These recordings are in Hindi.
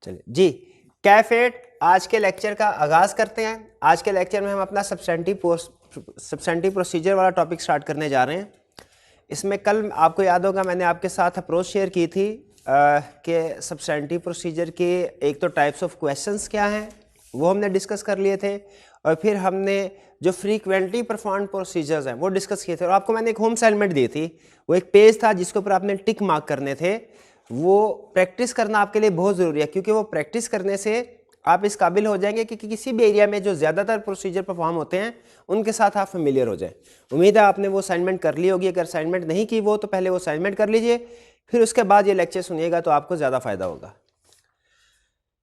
चलिए जी, कैफेट आज के लेक्चर का आगाज़ करते हैं। आज के लेक्चर में हम अपना सब्सटेंटिव प्रोसीजर वाला टॉपिक स्टार्ट करने जा रहे हैं। इसमें कल आपको याद होगा मैंने आपके साथ अप्रोच शेयर की थी कि सब्सटेंटिव प्रोसीजर के एक तो टाइप्स ऑफ क्वेश्चंस क्या हैं वो हमने डिस्कस कर लिए थे, और फिर हमने जो फ्रीक्वेंटली परफॉर्म प्रोसीजर्स हैं वो डिस्कस किए थे। और आपको मैंने एक होम असाइनमेंट दी थी, वो एक पेज था जिसके ऊपर आपने टिक मार्क करने थे। वो प्रैक्टिस करना आपके लिए बहुत ज़रूरी है, क्योंकि वो प्रैक्टिस करने से आप इस काबिल हो जाएंगे कि किसी भी एरिया में जो ज़्यादातर प्रोसीजर परफॉर्म होते हैं उनके साथ आप फेमिलियर हो जाएं। उम्मीद है आपने वो असाइनमेंट कर ली होगी। अगर असाइनमेंट नहीं की वो, तो पहले वो असाइनमेंट कर लीजिए, फिर उसके बाद ये लेक्चर सुनिएगा तो आपको ज़्यादा फायदा होगा।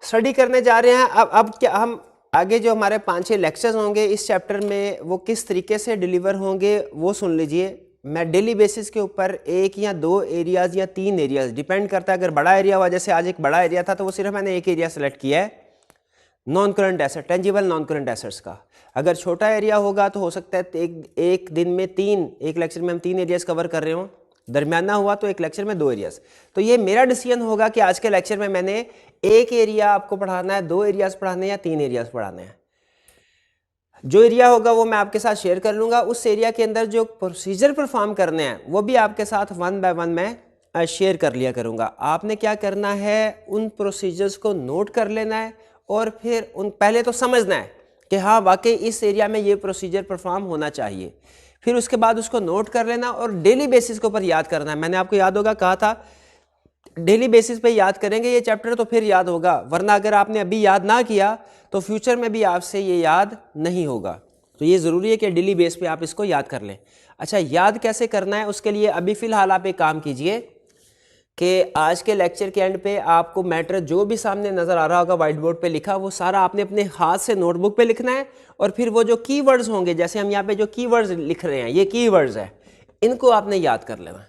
स्टडी करने जा रहे हैं अब क्या हम आगे जो हमारे 5-6 लेक्चर्स होंगे इस चैप्टर में वो किस तरीके से डिलीवर होंगे वो सुन लीजिए। मैं डेली बेसिस के ऊपर 1 या 2 एरियाज़ या 3 एरियाज़, डिपेंड करता है। अगर बड़ा एरिया हुआ, जैसे आज एक बड़ा एरिया था, तो वो सिर्फ मैंने एक एरिया सेलेक्ट किया है, non current asset, tangible non current assets का। अगर छोटा एरिया होगा तो हो सकता है एक दिन में एक लेक्चर में हम 3 एरियाज़ कवर कर रहे हों, दरमियाना हुआ तो एक लेक्चर में 2 एरियाज़। तो ये मेरा डिसीजन होगा कि आज के लेक्चर में मैंने एक एरिया आपको पढ़ाना है, 2 एरियाज़ पढ़ाने हैं या 3 एरियाज़ पढ़ाने हैं। जो एरिया होगा वो मैं आपके साथ शेयर कर लूँगा। उस एरिया के अंदर जो प्रोसीजर परफॉर्म करने हैं वो भी आपके साथ 1 बाय 1 मैं शेयर कर लिया करूँगा। आपने क्या करना है, उन प्रोसीजर्स को नोट कर लेना है, और फिर पहले तो समझना है कि हाँ वाकई इस एरिया में ये प्रोसीजर परफॉर्म होना चाहिए। फिर उसके बाद उसको नोट कर लेना और डेली बेसिस के ऊपर याद करना है। मैंने आपको याद होगा कहा था डेली बेसिस पे याद करेंगे ये चैप्टर तो फिर याद होगा, वरना अगर आपने अभी याद ना किया तो फ्यूचर में भी आपसे ये याद नहीं होगा। तो ये ज़रूरी है कि डेली बेस पे आप इसको याद कर लें। अच्छा, याद कैसे करना है उसके लिए अभी फ़िलहाल आप एक काम कीजिए कि आज के लेक्चर के एंड पे आपको मैटर जो भी सामने नज़र आ रहा होगा व्हाइट बोर्ड पे लिखा, वो सारा आपने अपने हाथ से नोटबुक पे लिखना है। और फिर वो जो कीवर्ड्स होंगे, जैसे हम यहाँ पे जो कीवर्ड्स लिख रहे हैं, ये कीवर्ड्स है, इनको आपने याद कर लेना।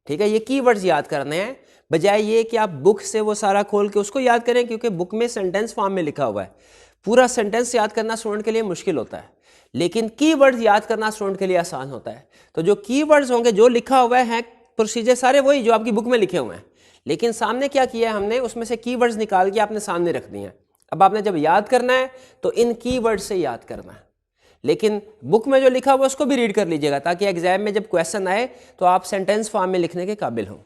ठीक है, ये कीवर्ड्स याद करने हैं, बजाय ये कि आप बुक से वो सारा खोल के उसको याद करें, क्योंकि बुक में सेंटेंस फॉर्म में लिखा हुआ है। पूरा सेंटेंस याद करना स्टूडेंट के लिए मुश्किल होता है, लेकिन कीवर्ड्स याद करना स्टूडेंट के लिए आसान होता है। तो जो कीवर्ड्स होंगे, जो लिखा हुआ है, प्रोसीजर सारे वही जो आपकी बुक में लिखे हुए हैं, लेकिन सामने क्या किया है हमने, उसमें से कीवर्ड्स निकाल के आपने सामने रख दिए हैं। अब आपने जब याद करना है तो इन कीवर्ड से याद करना है, लेकिन बुक में जो लिखा हुआ उसको भी रीड कर लीजिएगा, ताकि एग्जाम में जब क्वेश्चन आए तो आप सेंटेंस फॉर्म में लिखने के काबिल हों।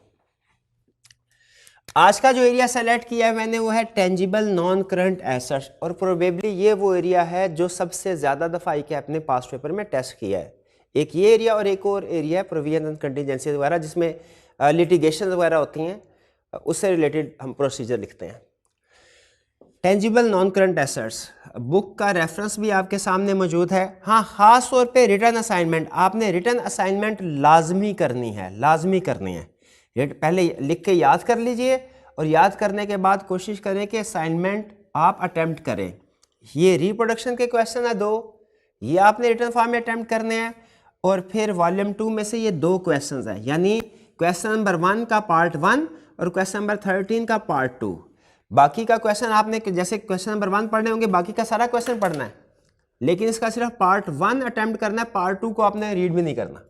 आज का जो एरिया सेलेक्ट किया है मैंने वो है टेंजिबल नॉन करंट एसेट्स, और प्रोबेबली ये वो एरिया है जो सबसे ज़्यादा दफ़ा ICAP ने पास्ट पेपर में टेस्ट किया है। एक ये एरिया और एक और एरिया है प्रोविजन एंड कंटीजेंसी वगैरह, जिसमें लिटिगेशन वगैरह होती हैं, उससे रिलेटेड हम प्रोसीजर लिखते हैं। Tangible non current assets, book का रेफरेंस भी आपके सामने मौजूद है। हाँ, ख़ास तौर पे रिटर्न असाइनमेंट, आपने रिटर्न असाइनमेंट लाजमी करनी है, लाजमी करनी है। पहले लिख के याद कर लीजिए, और याद करने के बाद कोशिश करें कि असाइनमेंट आप अटेम्प्ट करें। ये रिप्रोडक्शन के क्वेश्चन है 2, ये आपने रिटर्न फॉर्म में अटेम्प्ट करने हैं, और फिर वॉल्यूम 2 में से ये 2 क्वेश्चन हैं, यानी क्वेश्चन नंबर 1 का पार्ट 1 और क्वेश्चन नंबर 13 का पार्ट 2। बाकी का क्वेश्चन आपने जैसे क्वेश्चन नंबर 1 पढ़ने होंगे, बाकी का सारा क्वेश्चन पढ़ना है, लेकिन इसका सिर्फ पार्ट 1 अटेम्प्ट करना है, पार्ट 2 को आपने रीड भी नहीं करना।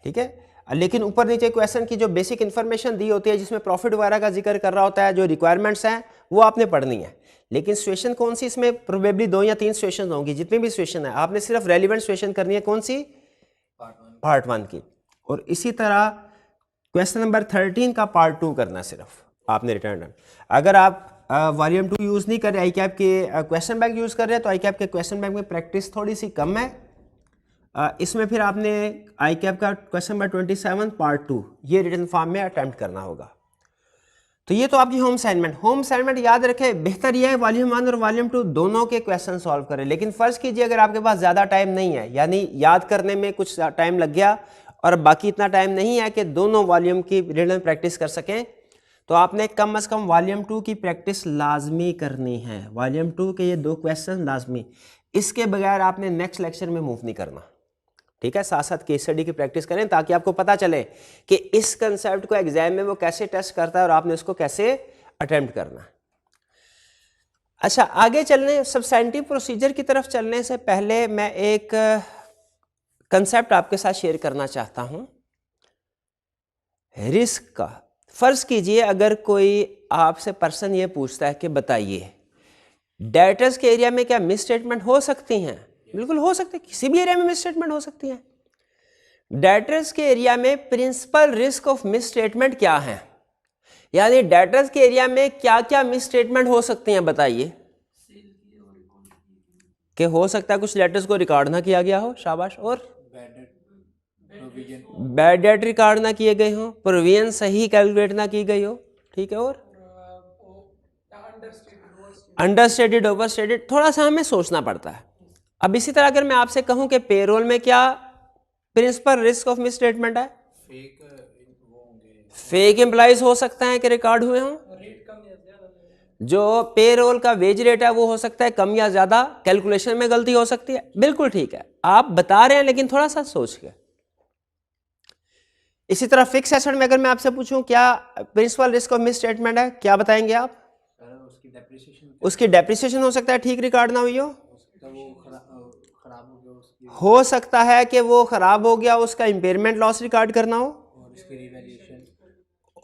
ठीक है, लेकिन ऊपर नीचे क्वेश्चन की जो बेसिक इन्फॉर्मेशन दी होती है, जिसमें प्रॉफिट वगैरह का जिक्र कर रहा होता है, जो रिक्वायरमेंट्स हैं वो आपने पढ़नी है। लेकिन सिचुएशन कौन सी, इसमें प्रोबेबली 2 या 3 सिचुएशन होंगी, जितनी भी सिचुएशन है आपने सिर्फ रेलिवेंट सिचुएशन करनी है। कौन सी? पार्ट 1 की। और इसी तरह क्वेश्चन नंबर 13 का पार्ट 2 करना सिर्फ आपने रिटर्न। अगर आप वॉल्यूम 2 यूज़ नहीं कर रहे, ICAP के क्वेश्चन बैंक यूज़ कर रहे हैं, तो ICAP के क्वेश्चन बैंक में प्रैक्टिस थोड़ी सी कम है। इसमें फिर आपने ICAP का क्वेश्चन नंबर 27 पार्ट 2 ये रिटन फॉर्म में अटेम्प्ट करना होगा। तो ये तो आपकी होम असाइनमेंट याद रखें। बेहतर यह है वॉल्यूम 1 और वॉल्यूम 2 दोनों के क्वेश्चन सॉल्व करें, लेकिन फ़र्ज़ कीजिए अगर आपके पास ज़्यादा टाइम नहीं है, यानी याद करने में कुछ टाइम लग गया और बाकी इतना टाइम नहीं है कि दोनों वॉल्यूम की रिटन प्रैक्टिस कर सकें, तो आपने कम से कम वॉल्यूम 2 की प्रैक्टिस लाजमी करनी है। वॉल्यूम 2 के ये 2 क्वेश्चन लाजमी, इसके बगैर आपने नेक्स्ट लेक्चर में मूव नहीं करना। ठीक है, साथ साथ केस स्टडी की प्रैक्टिस करें, ताकि आपको पता चले कि इस कंसेप्ट को एग्जाम में वो कैसे टेस्ट करता है और आपने उसको कैसे अटेम्प्ट करना। अच्छा, आगे चलने सब्सटेंटिव प्रोसीजर की तरफ चलने से पहले मैं एक कंसेप्ट आपके साथ शेयर करना चाहता हूं, रिस्क का। फर्ज कीजिए अगर कोई आपसे पर्सन ये पूछता है कि बताइए डेटर्स के एरिया में क्या मिस स्टेटमेंट हो सकती हैं? बिल्कुल हो सकती है, किसी भी एरिया में मिस स्टेटमेंट हो सकती है। डेटर्स के एरिया में principal risk of misstatement क्या है, यानी डेटर्स के एरिया में क्या क्या मिस स्टेटमेंट हो सकती हैं बताइए। कि हो सकता है कुछ लेटर्स को रिकॉर्ड ना किया गया हो, शाबाश, और बैड डेट रिकॉर्ड ना किए गए हो, प्रोविजन सही कैलकुलेट ना की गई हो, ठीक है, और अंडरस्टेटेड ओवरस्टेटेड, थोड़ा सा हमें सोचना पड़ता है। अब इसी तरह अगर मैं आपसे कहूं कि पेरोल में क्या principal risk of misstatement है, फेक एम्प्लॉइज हो सकता है कि रिकॉर्ड हुए हों, जो पेरोल का वेज रेट है वो हो सकता है कम या ज्यादा, कैलकुलेशन में गलती हो सकती है, बिल्कुल ठीक है, आप बता रहे हैं लेकिन थोड़ा सा सोच के। इसी तरह फिक्स एसेट में अगर मैं आपसे पूछूं क्या principal risk of misstatement है, क्या बताएंगे आप? उसकी डेप्रिसिएशन हो सकता है ठीक रिकॉर्ड ना हुई हो सकता है कि वो खराब हो गया, उसका इंपेयरमेंट लॉस रिकॉर्ड करना हो,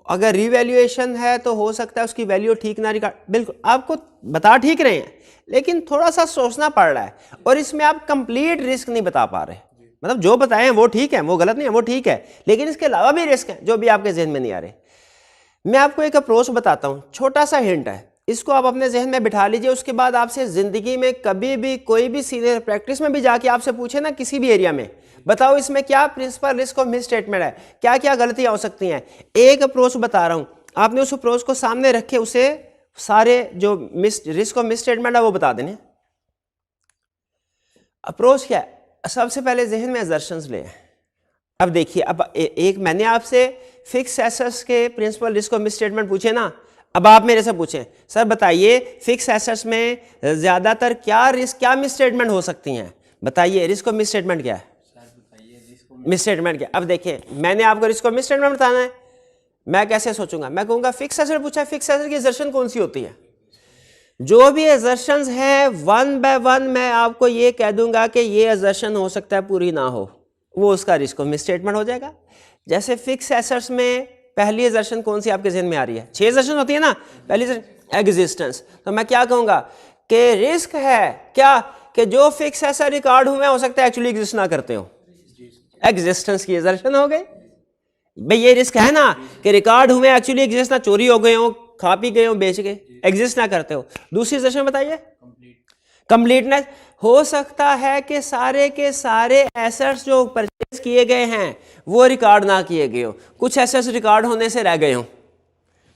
अगर रिवैल्यूएशन है तो हो सकता है उसकी वैल्यू ठीक ना रिकॉर्ड, बिल्कुल आपको बता ठीक रहे हैं लेकिन थोड़ा सा सोचना पड़ रहा है, और इसमें आप कंप्लीट रिस्क नहीं बता पा रहे, मतलब जो बताए हैं वो ठीक है, वो गलत नहीं है, वो ठीक है, लेकिन इसके अलावा भी रिस्क है जो भी आपके जहन में नहीं आ रहे। मैं आपको एक अप्रोच बताता हूं, छोटा सा हिंट है, इसको आप अपने जहन में बिठा लीजिए, उसके बाद आपसे जिंदगी में कभी भी कोई भी सीनियर प्रैक्टिस में भी जाके आपसे पूछे ना किसी भी एरिया में, बताओ इसमें क्या principal risk of misstatement है, क्या क्या गलतियां हो सकती हैं, एक अप्रोच बता रहा हूं, आपने उस अप्रोच को सामने रखे उसे सारे जो रिस्क ऑफ मिस स्टेटमेंट है वो बता देने। अप्रोच क्या है? सबसे पहले जहन में असर्शंस ले। अब देखिए, अब एक मैंने आपसे फिक्स एसेट्स के principal risk of misstatement पूछे ना, अब आप मेरे से पूछें सर बताइए फिक्स एसेट्स में ज्यादातर क्या रिस्क, क्या मिस स्टेटमेंट हो सकती हैं, बताइए रिस्क ऑफ मिस स्टेटमेंट क्या है, मिस स्टेटमेंट क्या? अब देखिए मैंने आपको रिस्क ऑफ मिस स्टेटमेंट बताना है, मैं कैसे सोचूंगा, मैं कहूंगा फिक्स एसेट पूछा, फिक्स एसेट की असर्शन कौन सी होती है, जो भी असर्शंस है वन बाय वन मैं आपको ये कह दूंगा कि ये असर्शन हो सकता है पूरी ना हो, वो उसका रिस्क ऑफ मिस स्टेटमेंट हो जाएगा। जैसे फिक्स एसेट्स में पहली असर्शन कौन सी आपके जहन में आ रही है, 6 असर्शन होती है ना, पहली एग्जिस्टेंस, तो मैं क्या कहूंगा कि रिस्क है क्या कि जो फिक्स एसेट रिकॉर्ड हुए हो सकता है एक्चुअली एग्जिस्ट ना करते हो, एग्जिस्टेंस की असर्शन हो गई भाई, ये रिस्क है ना कि रिकॉर्ड हुए एक्चुअली एग्जिस्ट ना, चोरी हो गए हो, खा पी गए हो, बेच गए, एग्जिस्ट ना करते हो। दूसरी असर्शन बताइए कंप्लीटनेस, हो सकता है कि सारे के सारे एसेट्स जो परचेज किए गए हैं वो रिकॉर्ड ना किए गए हो, कुछ एसेट्स रिकॉर्ड होने से रह गए हो,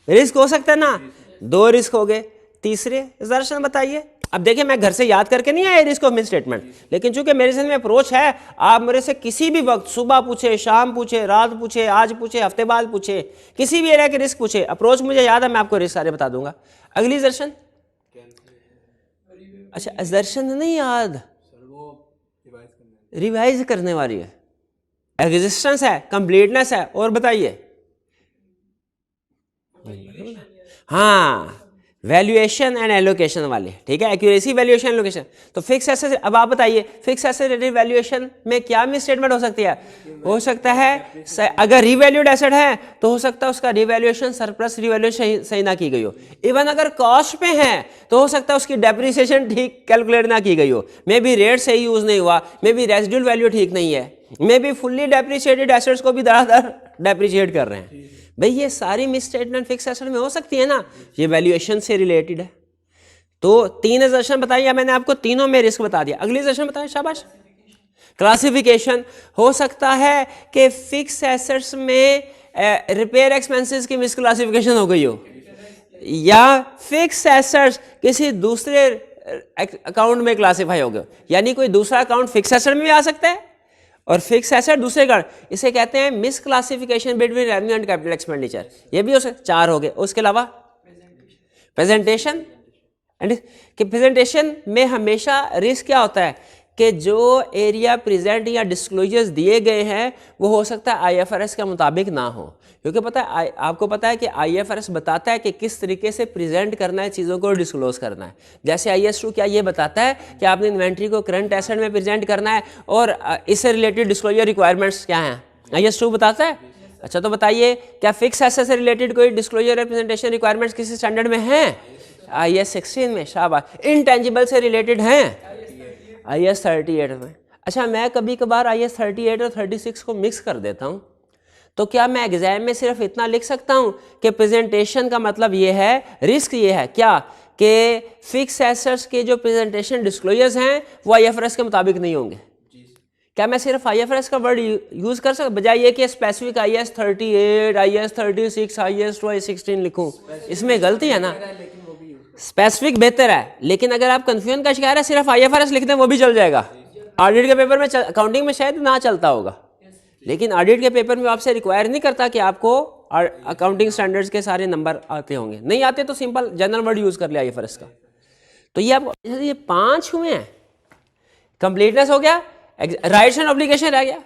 रिस्क हो सकता है ना, 2 रिस्क हो गए। तीसरे असर्शन बताइए, अब देखिए मैं घर से याद करके नहीं आया रिस्क ऑफ मिस स्टेटमेंट, लेकिन चूंकि मेरे जहन में अप्रोच है, आप मेरे से किसी भी वक्त सुबह पूछे, शाम पूछे, रात पूछे, आज पूछे, हफ्ते बाद पूछे, किसी भी एरिया के रिस्क पूछे, अप्रोच मुझे याद है, मैं आपको रिस्क सारे बता दूंगा। अगली असर्शन, अच्छा असर्शन नहीं याद, रिवाइज करने वाली है, एग्जिस्टेंस है, कंप्लीटनेस है, और बताइए हाँ वैल्यूएशन एंड एलोकेशन वाले, ठीक है, एक्यूरेसी वैल्यूएशन एलोकेशन। तो फिक्स एसेट, अब आप बताइए फिक्स एसेट वैल्यूएशन में क्या मिस स्टेटमेंट हो सकती है, हो सकता है अगर रिवैल्यूड एसेट है तो हो सकता है उसका रिवैल्यूएशन सरप्लस रिवैल्यूएशन सही ना की गई हो, इवन अगर कॉस्ट पे है तो हो सकता है उसकी डेप्रिसिएशन ठीक कैलकुलेट ना की गई हो, मे बी रेट सही यूज नहीं हुआ, मे बी रेजिडुअल वैल्यू ठीक नहीं है, may be fully depreciated assets को भी धड़ाधड़ डेप्रिशिएट कर रहे हैं, भाई ये सारी मिस स्टेटमेंट फिक्स एसेट में हो सकती है ना, ये वैल्यूएशन से रिलेटेड है। तो 3 असर्शन बताइए, मैंने आपको तीनों में रिस्क बता दिया। अगली असर्शन बताइए, शाबाश। क्लासिफिकेशन, हो सकता है कि फिक्स एसेट्स में रिपेयर एक्सपेंसेस की मिस क्लासिफिकेशन हो गई हो, या फिक्स एसेट्स किसी दूसरे अकाउंट में क्लासिफाई हो गए, यानी कोई दूसरा अकाउंट फिक्स एसेट में भी आ सकता है और फिक्स एसेट दूसरे का, इसे कहते हैं miss classification between revenue and capital expenditure, ये भी हो सकता, 4 हो गए। उसके अलावा प्रेजेंटेशन, एंड कि प्रेजेंटेशन में हमेशा रिस्क क्या होता है कि जो एरिया प्रेजेंट या डिस्क्लोजर्स दिए गए हैं वो हो सकता है आईएफआरएस के मुताबिक ना हो, क्योंकि पता है आपको पता है कि आईएफआरएस बताता है कि किस तरीके से प्रेजेंट करना है, चीज़ों को डिस्क्लोज करना है। जैसे IAS 2 क्या ये बताता है कि आपने इन्वेंट्री को करंट एसेट में प्रेजेंट करना है, और इससे रिलेटेड डिस्क्लोजर रिक्वायरमेंट्स क्या हैं, IAS 2 बताता है। अच्छा तो बताइए क्या फिक्स एसेट से रिलेटेड कोई डिस्क्लोजर रिप्रेजेंटेशन रिक्वायरमेंट्स किसी स्टैंडर्ड में हैं? IAS 16 में, शाबाश। इंटेंजिबल से रिलेटेड हैं IAS 38 में। अच्छा मैं कभी कभार IAS 38 और 36 को मिक्स कर देता हूँ, तो क्या मैं एग्जाम में सिर्फ इतना लिख सकता हूँ कि प्रेजेंटेशन का मतलब ये है, रिस्क ये है क्या कि फिक्स एसेट्स के जो प्रेजेंटेशन डिस्क्लोजर्स हैं वो IFRS के मुताबिक नहीं होंगे? क्या मैं सिर्फ IFRS का वर्ड यूज कर सकता बजाय ये कि स्पेसिफिक IAS 38, IAS 36, IAS 16 लिखूं? इसमें गलती है ना। स्पेसिफिक बेहतर है, लेकिन अगर आप कंफ्यूजन का शिकार है सिर्फ IFRS लिख दें वो भी चल जाएगा। ऑडिट के पेपर में अकाउंटिंग में शायद ना चलता होगा, लेकिन ऑडिट के पेपर में आपसे रिक्वायर नहीं करता कि आपको अकाउंटिंग स्टैंडर्ड्स के सारे नंबर आते होंगे। नहीं आते तो सिंपल जनरल वर्ड यूज कर लिया IFRS का। तो ये आप ये 5 हुए हैं, कंप्लीटनेस हो गया, राइट्स एंड ऑब्लिगेशन रह गया।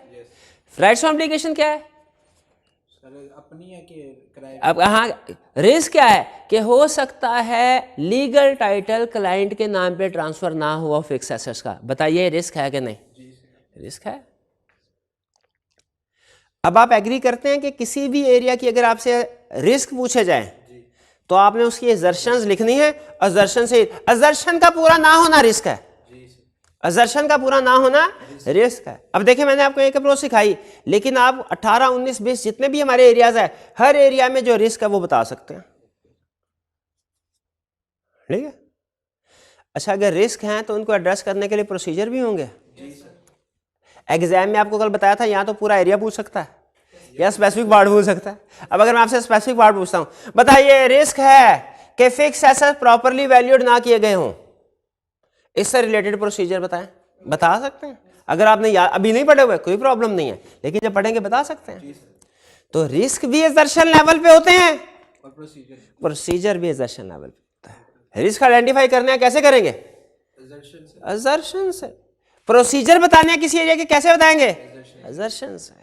राइट्स एंड ऑब्लिगेशन क्या है? अपनी है कि अब हाँ, रिस्क क्या है कि हो सकता है लीगल टाइटल क्लाइंट के नाम पे ट्रांसफर ना हुआ फिक्स एसेट्स का। बताइए रिस्क है कि नहीं? रिस्क है। अब आप एग्री करते हैं कि किसी भी एरिया की अगर आपसे रिस्क पूछे जाए तो आपने उसकी एजर्शंस लिखनी है। अजर्शन से, अजर्शन का पूरा ना होना रिस्क है। अजर्शन का पूरा ना होना रिस्क है। अब देखिए मैंने आपको एक अप्रोच सिखाई, लेकिन आप 18, 19, 20 जितने भी हमारे एरियाज है, हर एरिया में जो रिस्क है वो बता सकते हैं। ठीक है। अच्छा अगर रिस्क हैं तो उनको एड्रेस करने के लिए प्रोसीजर भी होंगे। एग्जाम में आपको कल बताया था यहाँ तो पूरा एरिया पूछ सकता है या स्पेसिफिक वार्ड पूछ सकता है। अब अगर मैं आपसे स्पेसिफिक वार्ड पूछता हूँ, बताइए रिस्क है कि फिक्स एसेट प्रॉपर्ली वैल्यूड ना किए गए हों, इससे रिलेटेड प्रोसीजर बताएं। बता सकते हैं। अगर आपने अभी नहीं पढ़े हुए कोई प्रॉब्लम नहीं है, लेकिन जब पढ़ेंगे बता सकते हैं। तो रिस्क भी एजर्शन लेवल पे होते हैं और प्रोसीजर भी एजर्शन लेवल पे होता है। रिस्क आइडेंटिफाई करने कैसे करेंगे? एजर्शन से। प्रोसीजर बताने किसी एरिया के कैसे बताएंगे? एजर्शन से।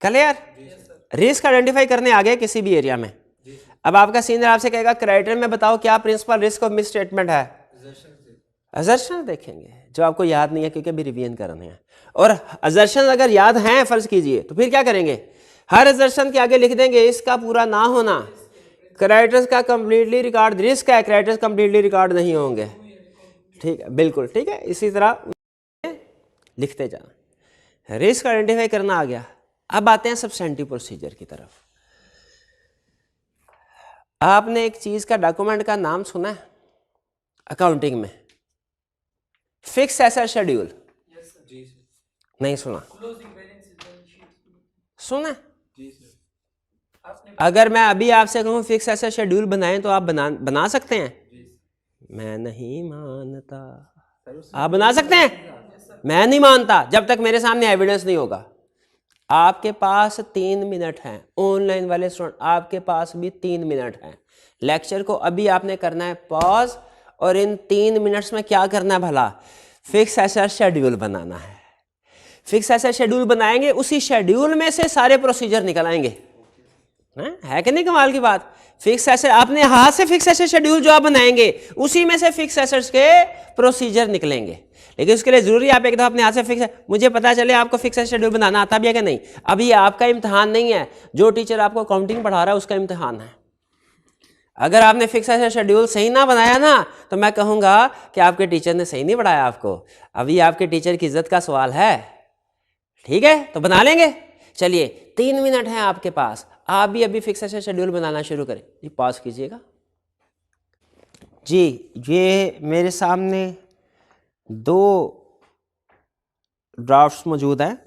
क्लियर? रिस्क आइडेंटिफाई करने आ गए किसी भी एरिया में। अब आपका सीनियर आपसे कहेगा क्राइटेरियन में बताओ क्या principal risk of misstatement है? अजर्शन देखेंगे जो आपको याद नहीं है क्योंकि अभी रिवीजन करने हैं। और अजर्शन अगर याद हैं फर्ज कीजिए तो फिर क्या करेंगे? हर अजर्शन के आगे लिख देंगे इसका पूरा ना होना, क्राइटेरियन का कंप्लीटली रिकॉर्ड, रिस्क है क्राइटेरियन कंप्लीटली रिकॉर्ड नहीं होंगे। ठीक है, बिल्कुल ठीक है। इसी तरह लिखते जाना। रिस्क आइडेंटिफाई करना आ गया। अब आते हैं सब्सटेंटिव प्रोसीजर की तरफ। आपने एक चीज का डॉक्यूमेंट का नाम सुना है अकाउंटिंग में? Fix asset schedule. नहीं सुना? सुना? अगर मैं अभी आपसे कहूं फिक्स एसेट शेड्यूल बनाएं तो आप बना सकते हैं? मैं नहीं मानता। आप बना सकते हैं? मैं नहीं मानता जब तक मेरे सामने एविडेंस नहीं होगा। आपके पास 3 मिनट हैं, ऑनलाइन वाले स्टूडेंट आपके पास भी 3 मिनट हैं। लेक्चर को अभी आपने करना है पॉज, और इन 3 मिनट्स में क्या करना है भला? फिक्स एसेट शेड्यूल बनाना है। फिक्स एसेट शेड्यूल बनाएंगे, उसी शेड्यूल में से सारे प्रोसीजर निकल आएंगे। है कि नहीं कमाल की बात? फिक्स एसेट आपने हाथ से फिक्स एसेट शेड्यूल जो आप बनाएंगे उसी में से फिक्स एसेट्स के प्रोसीजर निकलेंगे। लेकिन उसके लिए जरूरी है आप एक दफा अपने हाथ से फिक्स, मुझे पता चले आपको फिक्स एसेट शेड्यूल बनाना आता भी है कि नहीं। अभी आपका इम्तिहान नहीं है, जो टीचर आपको अकाउंटिंग पढ़ा रहा है उसका इम्तिहान है। अगर आपने फिक्स एसेट शेड्यूल सही ना बनाया ना तो मैं कहूंगा कि आपके टीचर ने सही नहीं पढ़ाया आपको। अभी आपके टीचर की इज्जत का सवाल है। ठीक है, तो बना लेंगे। चलिए 3 मिनट हैं आपके पास, आप भी अभी फिक्स एसेट शेड्यूल बनाना शुरू करें। ये पॉज कीजिएगा जी। ये मेरे सामने 2 ड्राफ्ट्स मौजूद हैं।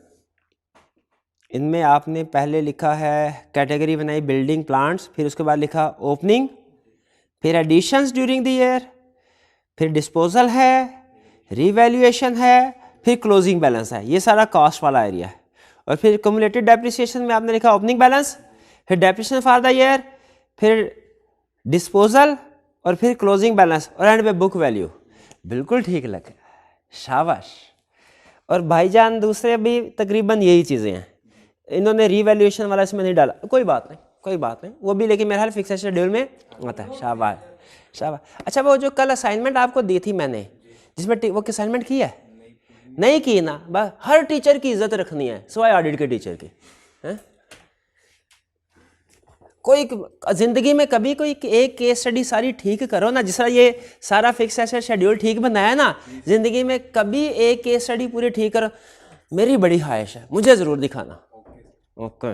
इनमें आपने पहले लिखा है कैटेगरी बनाई बिल्डिंग प्लांट्स, फिर उसके बाद लिखा ओपनिंग, फिर एडिशंस ड्यूरिंग द ईयर, फिर डिस्पोजल है, रीवैल्यूएशन है, फिर क्लोजिंग बैलेंस है। ये सारा कॉस्ट वाला एरिया है। और फिर क्युमुलेटेड डेप्रिसिएशन में आपने लिखा ओपनिंग बैलेंस, फिर डेप्रिसिएशन फॉर द ईयर, फिर डिस्पोजल, और फिर क्लोजिंग बैलेंस, और एंड में बुक वैल्यू। बिल्कुल ठीक लगा, शाबाश। और भाईजान दूसरे भी तकरीबन यही चीज़ें हैं। इन्होंने रीवैल्यूएशन वाला इसमें नहीं डाला, कोई बात नहीं, कोई बात नहीं, वो भी लेकिन मेरा ख्याल फिक्स शेड्यूल में आता है। शाबाश शाबाश। अच्छा वो जो कल असाइनमेंट आपको दी थी मैंने, जिसमें वो असाइनमेंट की है? नहीं की ना? बस हर टीचर की इज्जत रखनी है सिवाय ऑडिट के टीचर की। कोई जिंदगी में कभी कोई एक केस स्टडी सारी ठीक करो ना, जिस तरह ये सारा फिक्स एसेट शेड्यूल ठीक बनाया ना, जिंदगी में कभी एक केस स्टडी पूरी ठीक करो। मेरी बड़ी ख्वाहिश है, मुझे जरूर दिखाना। ओके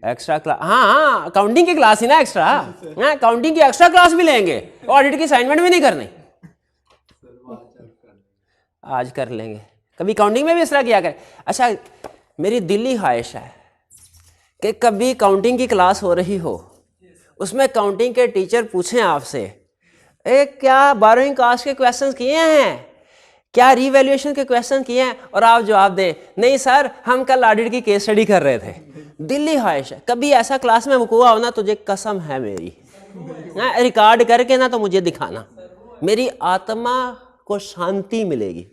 एक्स्ट्रा क्लास, हाँ अकाउंटिंग की क्लास ही ना एक्स्ट्रा, हाँ अकाउंटिंग की एक्स्ट्रा क्लास भी लेंगे, ऑडिट की असाइनमेंट भी नहीं करनी, आज कर लेंगे, कभी अकाउंटिंग में भी इस तरह किया करें। अच्छा मेरी दिली ख्वाहिश है कि कभी अकाउंटिंग की क्लास हो रही हो, उसमें अकाउंटिंग के टीचर पूछें आपसे क्या बोरोइंग कास्ट के क्वेश्चंस किए हैं, क्या रीवैल्यूएशन के क्वेश्चन किए हैं, और आप जवाब दें नहीं सर हम कल ऑडिट की केस स्टडी कर रहे थे। दिल्ली ख्वाहिश है कभी ऐसा क्लास में वकूआ हो ना, तुझे कसम है मेरी, रिकॉर्ड करके ना तो मुझे दिखाना, मेरी आत्मा को शांति मिलेगी।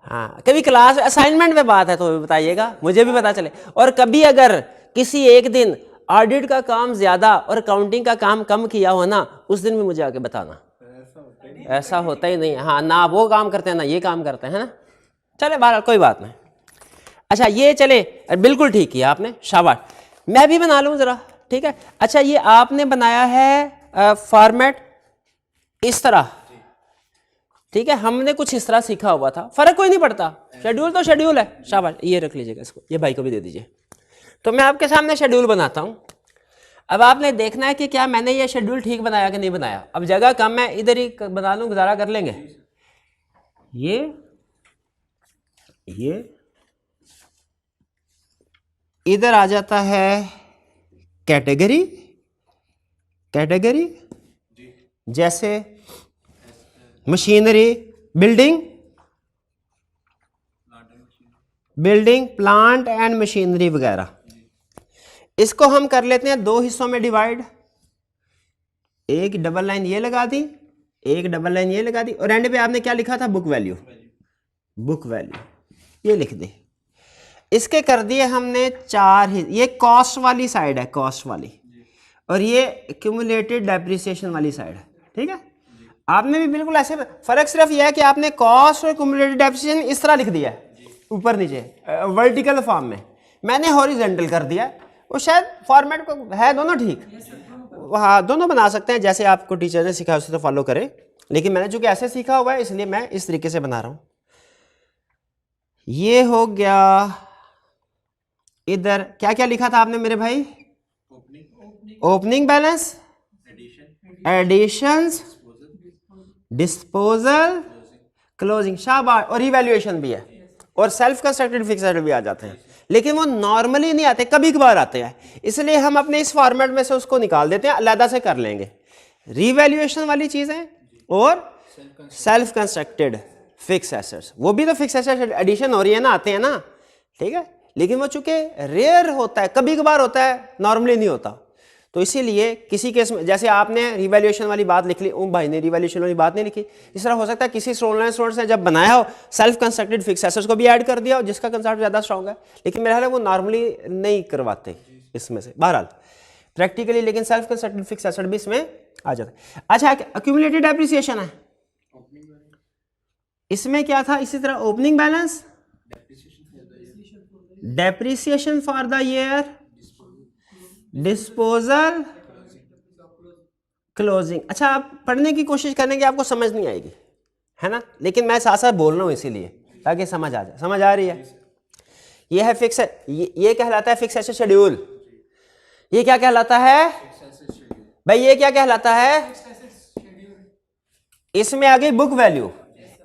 हाँ कभी क्लास असाइनमेंट पे बात है तो भी बताइएगा, मुझे भी पता चले। और कभी अगर किसी एक दिन ऑडिट का काम ज्यादा और अकाउंटिंग का काम कम किया हो ना, उस दिन भी मुझे आके बताना। ऐसा होता ही नहीं, हाँ ना वो काम करते हैं ना ये काम करते हैं ना। चले बहरहाल कोई बात नहीं। अच्छा ये चले बिल्कुल ठीक किया आपने, शाबाश। मैं भी बना लूँ जरा, ठीक है। अच्छा ये आपने बनाया है फॉर्मेट इस तरह, ठीक है, हमने कुछ इस तरह सीखा हुआ था, फर्क कोई नहीं पड़ता, शेड्यूल तो शेड्यूल है। शाबाश ये रख लीजिएगा, इसको ये भाई को भी दे दीजिए। तो मैं आपके सामने शेड्यूल बनाता हूँ, अब आपने देखना है कि क्या मैंने ये शेड्यूल ठीक बनाया कि नहीं बनाया। अब जगह कम है, इधर ही बना लूँ, गुजारा कर लेंगे। ये इधर आ जाता है कैटेगरी, जैसे machinery, building, plant and machinery वगैरह। इसको हम कर लेते हैं दो हिस्सों में डिवाइड, एक डबल लाइन ये लगा दी, एक डबल लाइन ये लगा दी, और एंड पे आपने क्या लिखा था, बुक वैल्यू ये लिख दी। इसके कर दिए हमने चार ही, ये कॉस्ट वाली साइड है, कॉस्ट वाली, और ये एक्यूमुलेटेड डेप्रिसिएशन वाली साइड है, ठीक है। आपने भी बिल्कुल ऐसे, फर्क सिर्फ यह है कि आपने कॉस्ट और एक्यूमुलेटेड डेप्रिसिएशन इस तरह लिख दिया है, ऊपर नीचे वर्टिकल फॉर्म में, मैंने हॉरिजॉन्टल कर दिया। वो शायद फॉर्मेट को है दोनों ठीक, हाँ दोनों बना सकते हैं, जैसे आपको टीचर ने सिखाया उसे तो फॉलो करें, लेकिन मैंने चूंकि ऐसे सीखा हुआ है इसलिए मैं इस तरीके से बना रहा हूं। ये हो गया, इधर क्या क्या लिखा था आपने मेरे भाई, opening balance, additions, disposal, closing, शाबाश, और इवैल्यूएशन भी है, और सेल्फ कंस्ट्रक्टेड फिक्स्ड भी आ जाते हैं, लेकिन वो नॉर्मली नहीं आते, कभी कभार आते हैं, इसलिए हम अपने इस फॉर्मेट में से उसको निकाल देते हैं, अलग से कर लेंगे। रीवैल्यूएशन वाली चीजें और सेल्फ कंस्ट्रक्टेड फिक्स एसेट्स, वो भी तो फिक्स एसेट एडिशन हो रही है ना, आते हैं ना, ठीक है, लेकिन वो चूंकि रेयर होता है, कभी कभार होता है, नॉर्मली नहीं होता, तो इसीलिए किसी केस में जैसे आपने रिवैल्यूएशन वाली बात लिख ली, उन भाई ने रिवैल्यूएशन वाली बात नहीं लिखी, इस तरह हो सकता है किसी ऑनलाइन सोर्स ने जब बनाया हो सेल्फ कंस्ट्रक्टेड फिक्स एसेट्स को भी ऐड कर दिया हो, जिसका कंसेप्ट ज्यादा स्ट्रांग है, लेकिन मेरा ख्याल है वो नॉर्मली नहीं करवाते इसमें से, बहरहाल प्रैक्टिकली, लेकिन सेल्फ कंस्ट्रक्टेड फिक्स एसेट भी इसमें आ जाता है। अच्छा एक्यूमुलेटेड डेप्रिसिएशन है, इसमें क्या था, इसी तरह opening balance, depreciation for the year, disposal, closing. अच्छा आप पढ़ने की कोशिश करेंगे, आपको समझ नहीं आएगी, है ना, लेकिन मैं साथ साथ बोल रहा हूं इसीलिए ताकि समझ आ जाए। समझ आ रही है, ये है फिक्स, ये कहलाता है फिक्स एसेट शेड्यूल। ये क्या कहलाता है भाई, ये क्या कहलाता है, इसमें आगे बुक वैल्यू,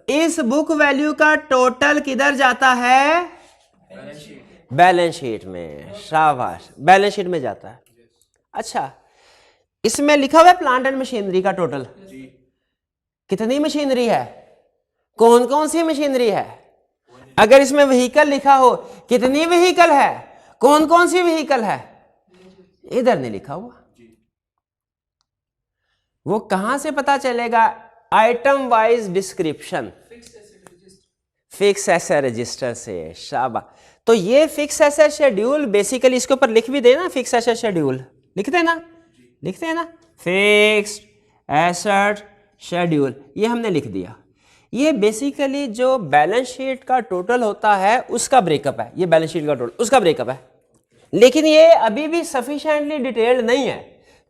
इस बुक वैल्यू का टोटल किधर जाता है, बैलेंस शीट में, शाबाश, बैलेंस शीट में जाता है। अच्छा इसमें लिखा हुआ है प्लांट एंड मशीनरी का टोटल, कितनी मशीनरी है, कौन कौन सी मशीनरी है, अगर इसमें व्हीकल लिखा हो कितनी व्हीकल है, कौन कौन सी व्हीकल है, इधर नहीं लिखा हुआ, वो कहां से पता चलेगा, item wise description, fix asset register से, शाबाश। तो ये फिक्स एसेट शेड्यूल बेसिकली, इसके ऊपर लिख भी देना, फिक्स एसेट शेड्यूल लिख देना, लिखते हैं ना, फिक्स्ड एसेट शेड्यूल, ये हमने लिख दिया। ये बेसिकली जो बैलेंस शीट का टोटल होता है उसका ब्रेकअप है, ये बैलेंस शीट का टोटल उसका ब्रेकअप है। लेकिन ये अभी भी सफिशिएंटली डिटेल्ड नहीं है,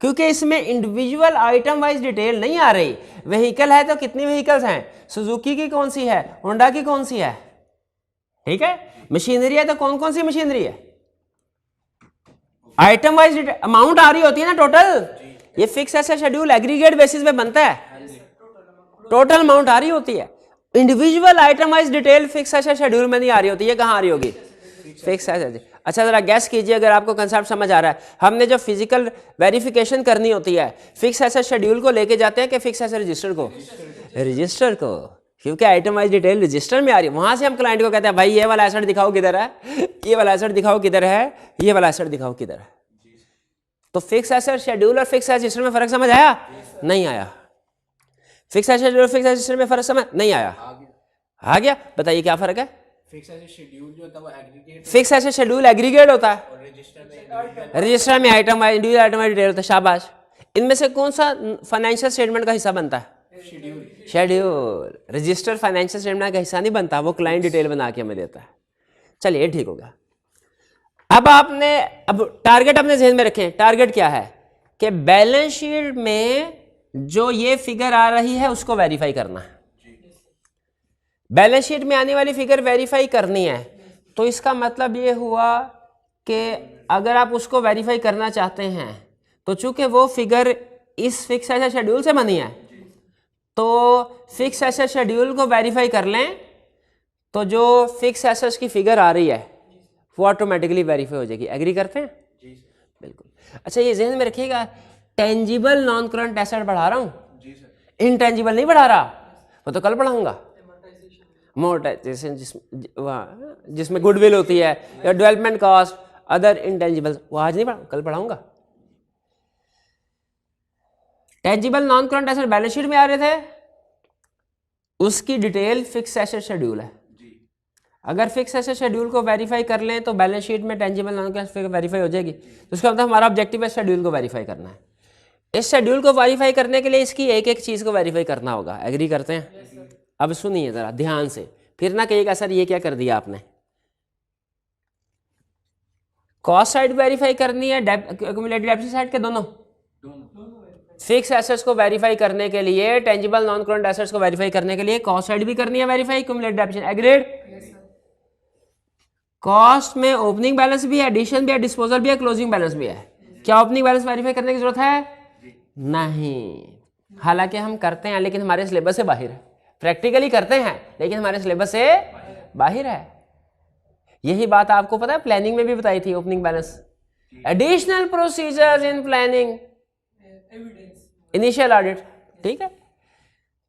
क्योंकि इसमें इंडिविजुअल आइटम वाइज डिटेल नहीं आ रही। व्हीकल है तो कितनी व्हीकल्स हैं, सुजुकी की कौन सी है, होंडा की कौन सी है, ठीक है। मशीनरी है तो कौन कौन सी मशीनरी है, आइटम वाइज अमाउंट आ रही होती है ना टोटल। ये फिक्स ऐसा शेड्यूल एग्रीगेट बेसिस पे बनता है, टोटल अमाउंट आ रही होती है। Individual item wise detail fix ऐसा शेड्यूल में नहीं आ रही होती है। कहाँ आ रही होगी, फिक्स ऐसा। अच्छा जरा गैस कीजिए अगर आपको कंसेप्ट समझ आ रहा है। हमने जो फिजिकल वेरिफिकेशन करनी होती है फिक्स ऐसा शेड्यूल को लेके जाते हैं कि फिक्स ऐसा रजिस्टर को, रजिस्टर को, क्योंकि आइटम वाइज डिटेल रजिस्टर में आ रही है। वहां से हम क्लाइंट को कहते हैं भाई ये वाला एसेट दिखाओ किधर है, ये वाला एसेट दिखाओ किधर है, ये वाला एसेट दिखाओ किधर है। तो फिक्स एसेट शेड्यूल और फिक्स रजिस्टर में फर्क समझ आया, नहीं आया। Fix asset schedule fix register में फर्क समझ नहीं आया, आ गया। बताइए क्या फर्क है। फिक्स एसेट शेड्यूल जो होता है वो aggregate, fix asset schedule aggregate होता है, और रजिस्टर रजिस्टर में item wise individual item wise detail होता है। शाबाश। इनमें से कौन सा फाइनेंशियल स्टेटमेंट का हिस्सा बनता है, schedule. Schedule. Register financial statement का हिस्सा नहीं बनता, वो क्लाइंट डिटेल बना के हमें देता है। चलिए ठीक हो गया। अब टारगेट अपने ज़हन में रखें। टारगेट क्या है कि बैलेंस शीट में जो ये फिगर आ रही है उसको वेरीफाई करना है। बैलेंस शीट में आने वाली फिगर वेरीफाई करनी है, तो इसका मतलब ये हुआ कि अगर आप उसको वेरीफाई करना चाहते हैं तो चूंकि वो फिगर इस फिक्स एसेट शेड्यूल से बनी है, तो फिक्स एसेट शेड्यूल को वेरीफाई कर लें, तो जो फिक्स एसेट्स की फिगर आ रही है वो ऑटोमेटिकली वेरीफाई हो जाएगी। एग्री करते हैं, बिल्कुल। अच्छा ये ज़हन में रखिएगा, टेंजिबल नॉन करंट एसेट बढ़ा रहा हूँ, इनटेंजिबल नहीं बढ़ा रहा, वो तो कल पढ़ाऊंगा। मोनेटाइजेशन जिसमें गुडविल होती है या डेवलपमेंट कॉस्ट अदर इंटेंजिबल, वो आज नहीं पढ़ा, कल पढ़ाऊंगा। Tangible non current asset balance sheet में आ रहे थे, उसकी डिटेल फिक्स एसेट शेड्यूल है। अगर फिक्स एसेट शेड्यूल को वेरीफाई कर लें तो बैलेंस शीट में tangible non current asset verify हो जाएगी। तो उसका मतलब हमारा ऑब्जेक्टिव है शेड्यूल को वेरीफाई करना है। इस शेड्यूल को वेरीफाई करने के लिए इसकी एक एक चीज़ को वेरीफाई करना होगा। एग्री करते हैं। अब सुनिए ज़रा ध्यान से, फिर ना कहिएगा सर ये क्या कर दिया आपने। कॉस्ट साइड वेरीफाई करनी है, एक्यूमुलेटेड डेप्रिसिएशन साइड के दोनों। फिक्स एसेट्स को वेरीफाई करने के लिए, टेंजिबल नॉन करंट एसेट्स को वेरीफाई करने के लिए कॉस्ट साइड भी करनी है verify, accumulated depreciation. Agreed. Cost में ओपनिंग बैलेंस भी है, एडिशन भी है, डिस्पोजल भी है, क्लोजिंग बैलेंस भी है। क्या ओपनिंग बैलेंस वेरीफाई करने की जरूरत है? नहीं। हालांकि हम करते हैं लेकिन हमारे सिलेबस से बाहर है। प्रैक्टिकली करते हैं लेकिन हमारे सिलेबस से बाहर है। यही बात आपको पता है प्लानिंग में भी बताई थी। Opening balance, additional procedures in planning, initial audit, ठीक है।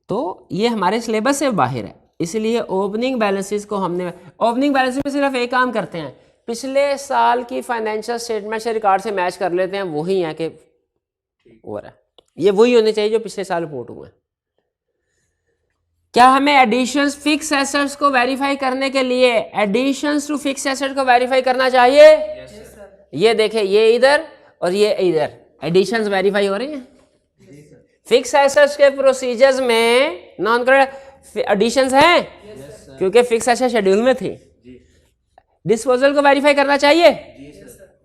तो ये हमारे सिलेबस से बाहर है, इसलिए ओपनिंग बैलेंसेस को हमने, ओपनिंग बैलेंसेस में सिर्फ एक काम करते हैं, पिछले साल की फाइनेंशियल स्टेटमेंट से रिकॉर्ड से मैच कर लेते हैं, वही है कि हो रहा है। ये वही होने चाहिए जो पिछले साल रिपोर्ट हुए। क्या हमें एडिशंस फिक्स एसेट्स को वेरीफाई करने के लिए एडिशंस टू फिक्स एसेट को वेरीफाई करना चाहिए? ये देखें, ये इधर और ये इधर एडिशंस वेरीफाई हो रही हैं। फिक्स एसेट्स के प्रोसीजर्स में नॉन करंट एडिशंस हैं, क्योंकि फिक्स एसेट शेड्यूल में थी। डिस्पोजल को वेरीफाई करना चाहिए,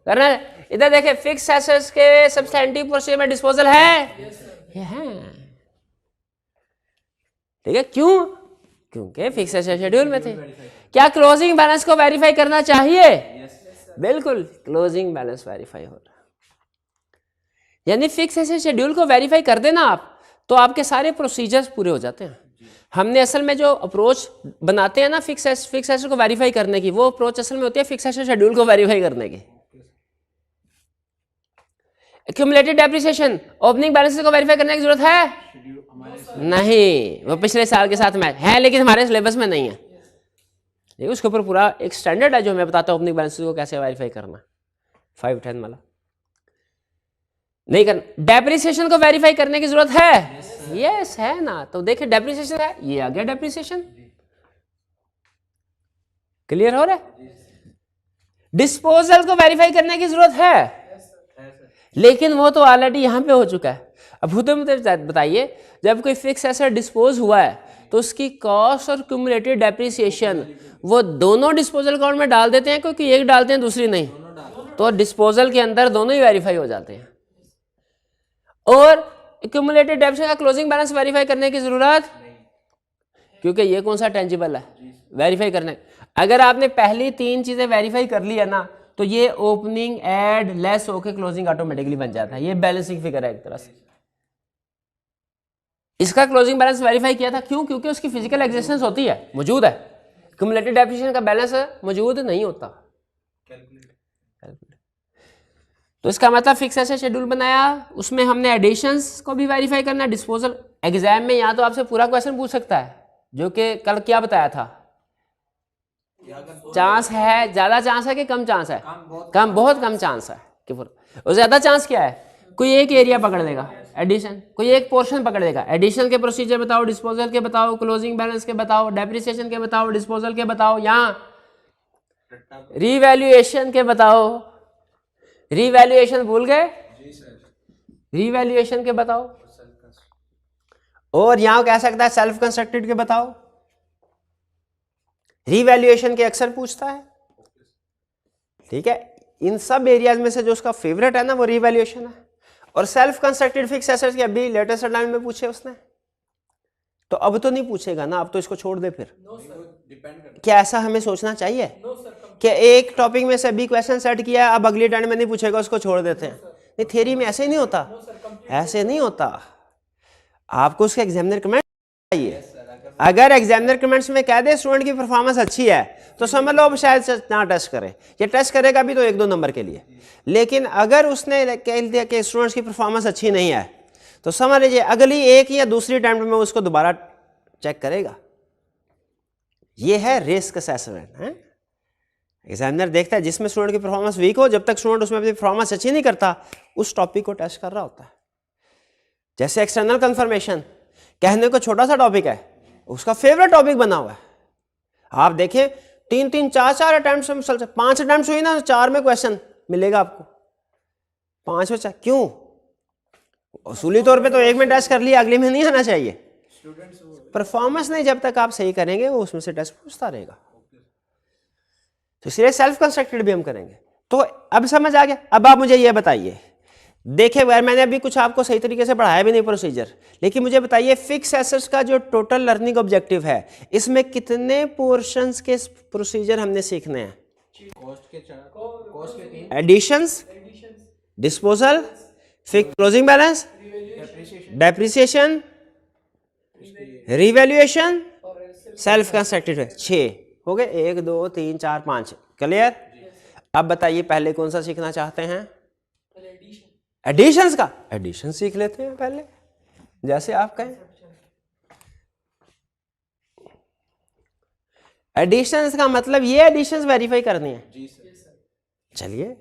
करना। इधर देखें, फिक्स एसेट्स के सब्सटेंटिव प्रोसीजर में डिस्पोजल है, ये है, ठीक है। क्यों? क्योंकि फिक्स एसेट शेड्यूल में थे। क्या क्लोजिंग बैलेंस को वेरीफाई करना चाहिए? बिल्कुल, क्लोजिंग बैलेंस वेरीफाई हो रहा है। यानी फिक्स एसेट शेड्यूल को वेरीफाई कर देना आप, तो आपके सारे प्रोसीजर्स पूरे हो जाते हैं। हमने असल में जो अप्रोच बनाते हैं ना फिक्स एसेट को वेरीफाई करने की, वो अप्रोच असल में होती है फिक्स एसेट शेड्यूल को वेरीफाई करने की। एक्यूमुलेटेड डेप्रिसिएशन, ओपनिंग बैलेंस को वेरीफाई करने की जरूरत है? नहीं, वो पिछले साल के साथ मैच है लेकिन हमारे सिलेबस में नहीं है। उसके ऊपर पूरा एक स्टैंडर्ड है जो मैं बताता हूँ ओपनिंग बैलेंस को कैसे वेरीफाई करना, 5-10 वाला नहीं करना। डेप्रिसिएशन को वेरीफाई करने की जरूरत है? यस है ना। तो देखिए डेप्रिसिएशन है, ये आ गया डेप्रिसिएशन। क्लियर हो रहा है? डिस्पोजल को वेरीफाई करने की जरूरत है, लेकिन वो तो ऑलरेडी यहां पे हो चुका है। अब खुद मुझे बताइए, जब कोई फिक्स एसेट डिस्पोज हुआ है तो उसकी कॉस्ट और क्यूमुलेटेड डेप्रिसिएशन वो दोनों डिस्पोजल अकाउंट में डाल देते हैं, क्योंकि एक डालते हैं दूसरी नहीं, तो डिस्पोजल के अंदर दोनों ही वेरीफाई हो जाते हैं। और क्यूमुलेटेड डेप्रिसिएशन का क्लोजिंग बैलेंस वेरीफाई करने की जरूरत, क्योंकि ये कौन सा टेंजिबल है, वेरीफाई करने। अगर आपने पहली 3 चीजें वेरीफाई कर ली है ना, तो ये ओपनिंग ऐड लेस होके क्लोजिंग ऑटोमेटिकली बन जाता है। ये बैलेंसिंग फिगर है एक तरह से। इसका क्लोजिंग बैलेंस वेरीफाई किया था, क्यों? क्योंकि उसकी फिजिकल एग्जिस्टेंस होती है, मौजूद है। क्यूमुलेटेड डेप्रिसिएशन का बैलेंस मौजूद नहीं होता। तो इसका मतलब फिक्स एसेट शेड्यूल बनाया, उसमें हमने एडिशंस को भी वेरीफाई करना है। डिस्पोजल एग्जाम में या तो आपसे पूरा क्वेश्चन पूछ सकता है, जो कि कल क्या बताया था, चांस है, ज्यादा चांस है कि कम चांस है? कम, बहुत कम चांस है कि और ज्यादा चांस क्या है? कोई एक एरिया पकड़ लेगा एडिशन, कोई एक पोर्शन पकड़ लेगा। एडिशन के प्रोसीजर बताओ, डिस्पोजल के बताओ, क्लोजिंग बैलेंस के बताओ, डेप्रिसिएशन के बताओ, डिस्पोजल के बताओ, यहाँ रीवैल्यूएशन के बताओ। रीवैल्यूएशन भूल गए? रीवैल्यूएशन के बताओ। और यहाँ कह सकता है सेल्फ कंस्ट्रक्टेड के बताओ। रीवैल्यूएशन के अक्सर पूछता है, ठीक है। इन सब एरियाज में से जो उसका फेवरेट है ना, वो रीवैल्यूएशन है। और सेल्फ कंस्ट्रक्टेड फिक्स एसेट्स की अभी लेटेस्ट टाइम में पूछे उसने, तो अब तो नहीं पूछेगा ना, अब तो इसको छोड़ दे फिर। क्या ऐसा हमें सोचना चाहिए कि एक टॉपिक में से अभी क्वेश्चन सेट किया, अब अगली टाइम में नहीं पूछेगा, उसको छोड़ देते हैं? नहीं, थ्योरी में ऐसे ही नहीं होता, ऐसे नहीं होता। आपको उसके एग्जामिनर कमेंट चाहिए। अगर एग्जामिनर कमेंट्स में कह दे स्टूडेंट की परफॉर्मेंस अच्छी है, तो समझ लो अब शायद ना टेस्ट करे। ये टेस्ट करेगा भी तो 1-2 नंबर के लिए। लेकिन अगर उसने कह दिया कि स्टूडेंट्स की परफॉर्मेंस अच्छी नहीं है, तो समझ लीजिए अगली एक या दूसरी अटेम्प्ट में उसको दोबारा चेक करेगा। ये है रिस्क असेसमेंट है। एग्जामिनर देखता है जिसमें स्टूडेंट की परफॉर्मेंस वीक हो, जब तक स्टूडेंट उसमें अपनी परफॉर्मेंस अच्छी नहीं करता, उस टॉपिक को टेस्ट कर रहा होता है। जैसे एक्सटर्नल कंफर्मेशन, कहने को छोटा सा टॉपिक है, उसका फेवरेट टॉपिक बना हुआ है। आप देखें 3-3, 4-4 अटेम्प्ट में, 5 अटेम्प्ट हुई ना, 4 में क्वेश्चन मिलेगा आपको, 5 में 4। क्यों? उसूली तौर पे तो एक में टेस्ट कर लिया, अगले में नहीं आना चाहिए। परफॉर्मेंस नहीं जब तक आप सही करेंगे, वो उसमें से टेस्ट पूछता रहेगा। तो इसलिए सेल्फ कंस्ट्रक्टेड भी हम करेंगे। तो अब समझ आ गया। अब आप मुझे ये बताइए, देखिए मैंने अभी कुछ आपको सही तरीके से पढ़ाया भी नहीं प्रोसीजर, लेकिन मुझे बताइए फिक्स एसेट्स का जो टोटल लर्निंग ऑब्जेक्टिव है, इसमें कितने पोर्शंस के प्रोसीजर हमने सीखने हैं? Additions, disposal, fix closing balance, depreciation, revaluation, self constructed. 6 हो गए। 1 2 3 4 5। क्लियर? अब बताइए पहले कौन सा सीखना चाहते हैं? एडिशंस का। एडिशन सीख लेते हैं पहले, जैसे आप कहें। एडिशंस का मतलब ये एडिशंस वेरीफाई करनी है। चलिए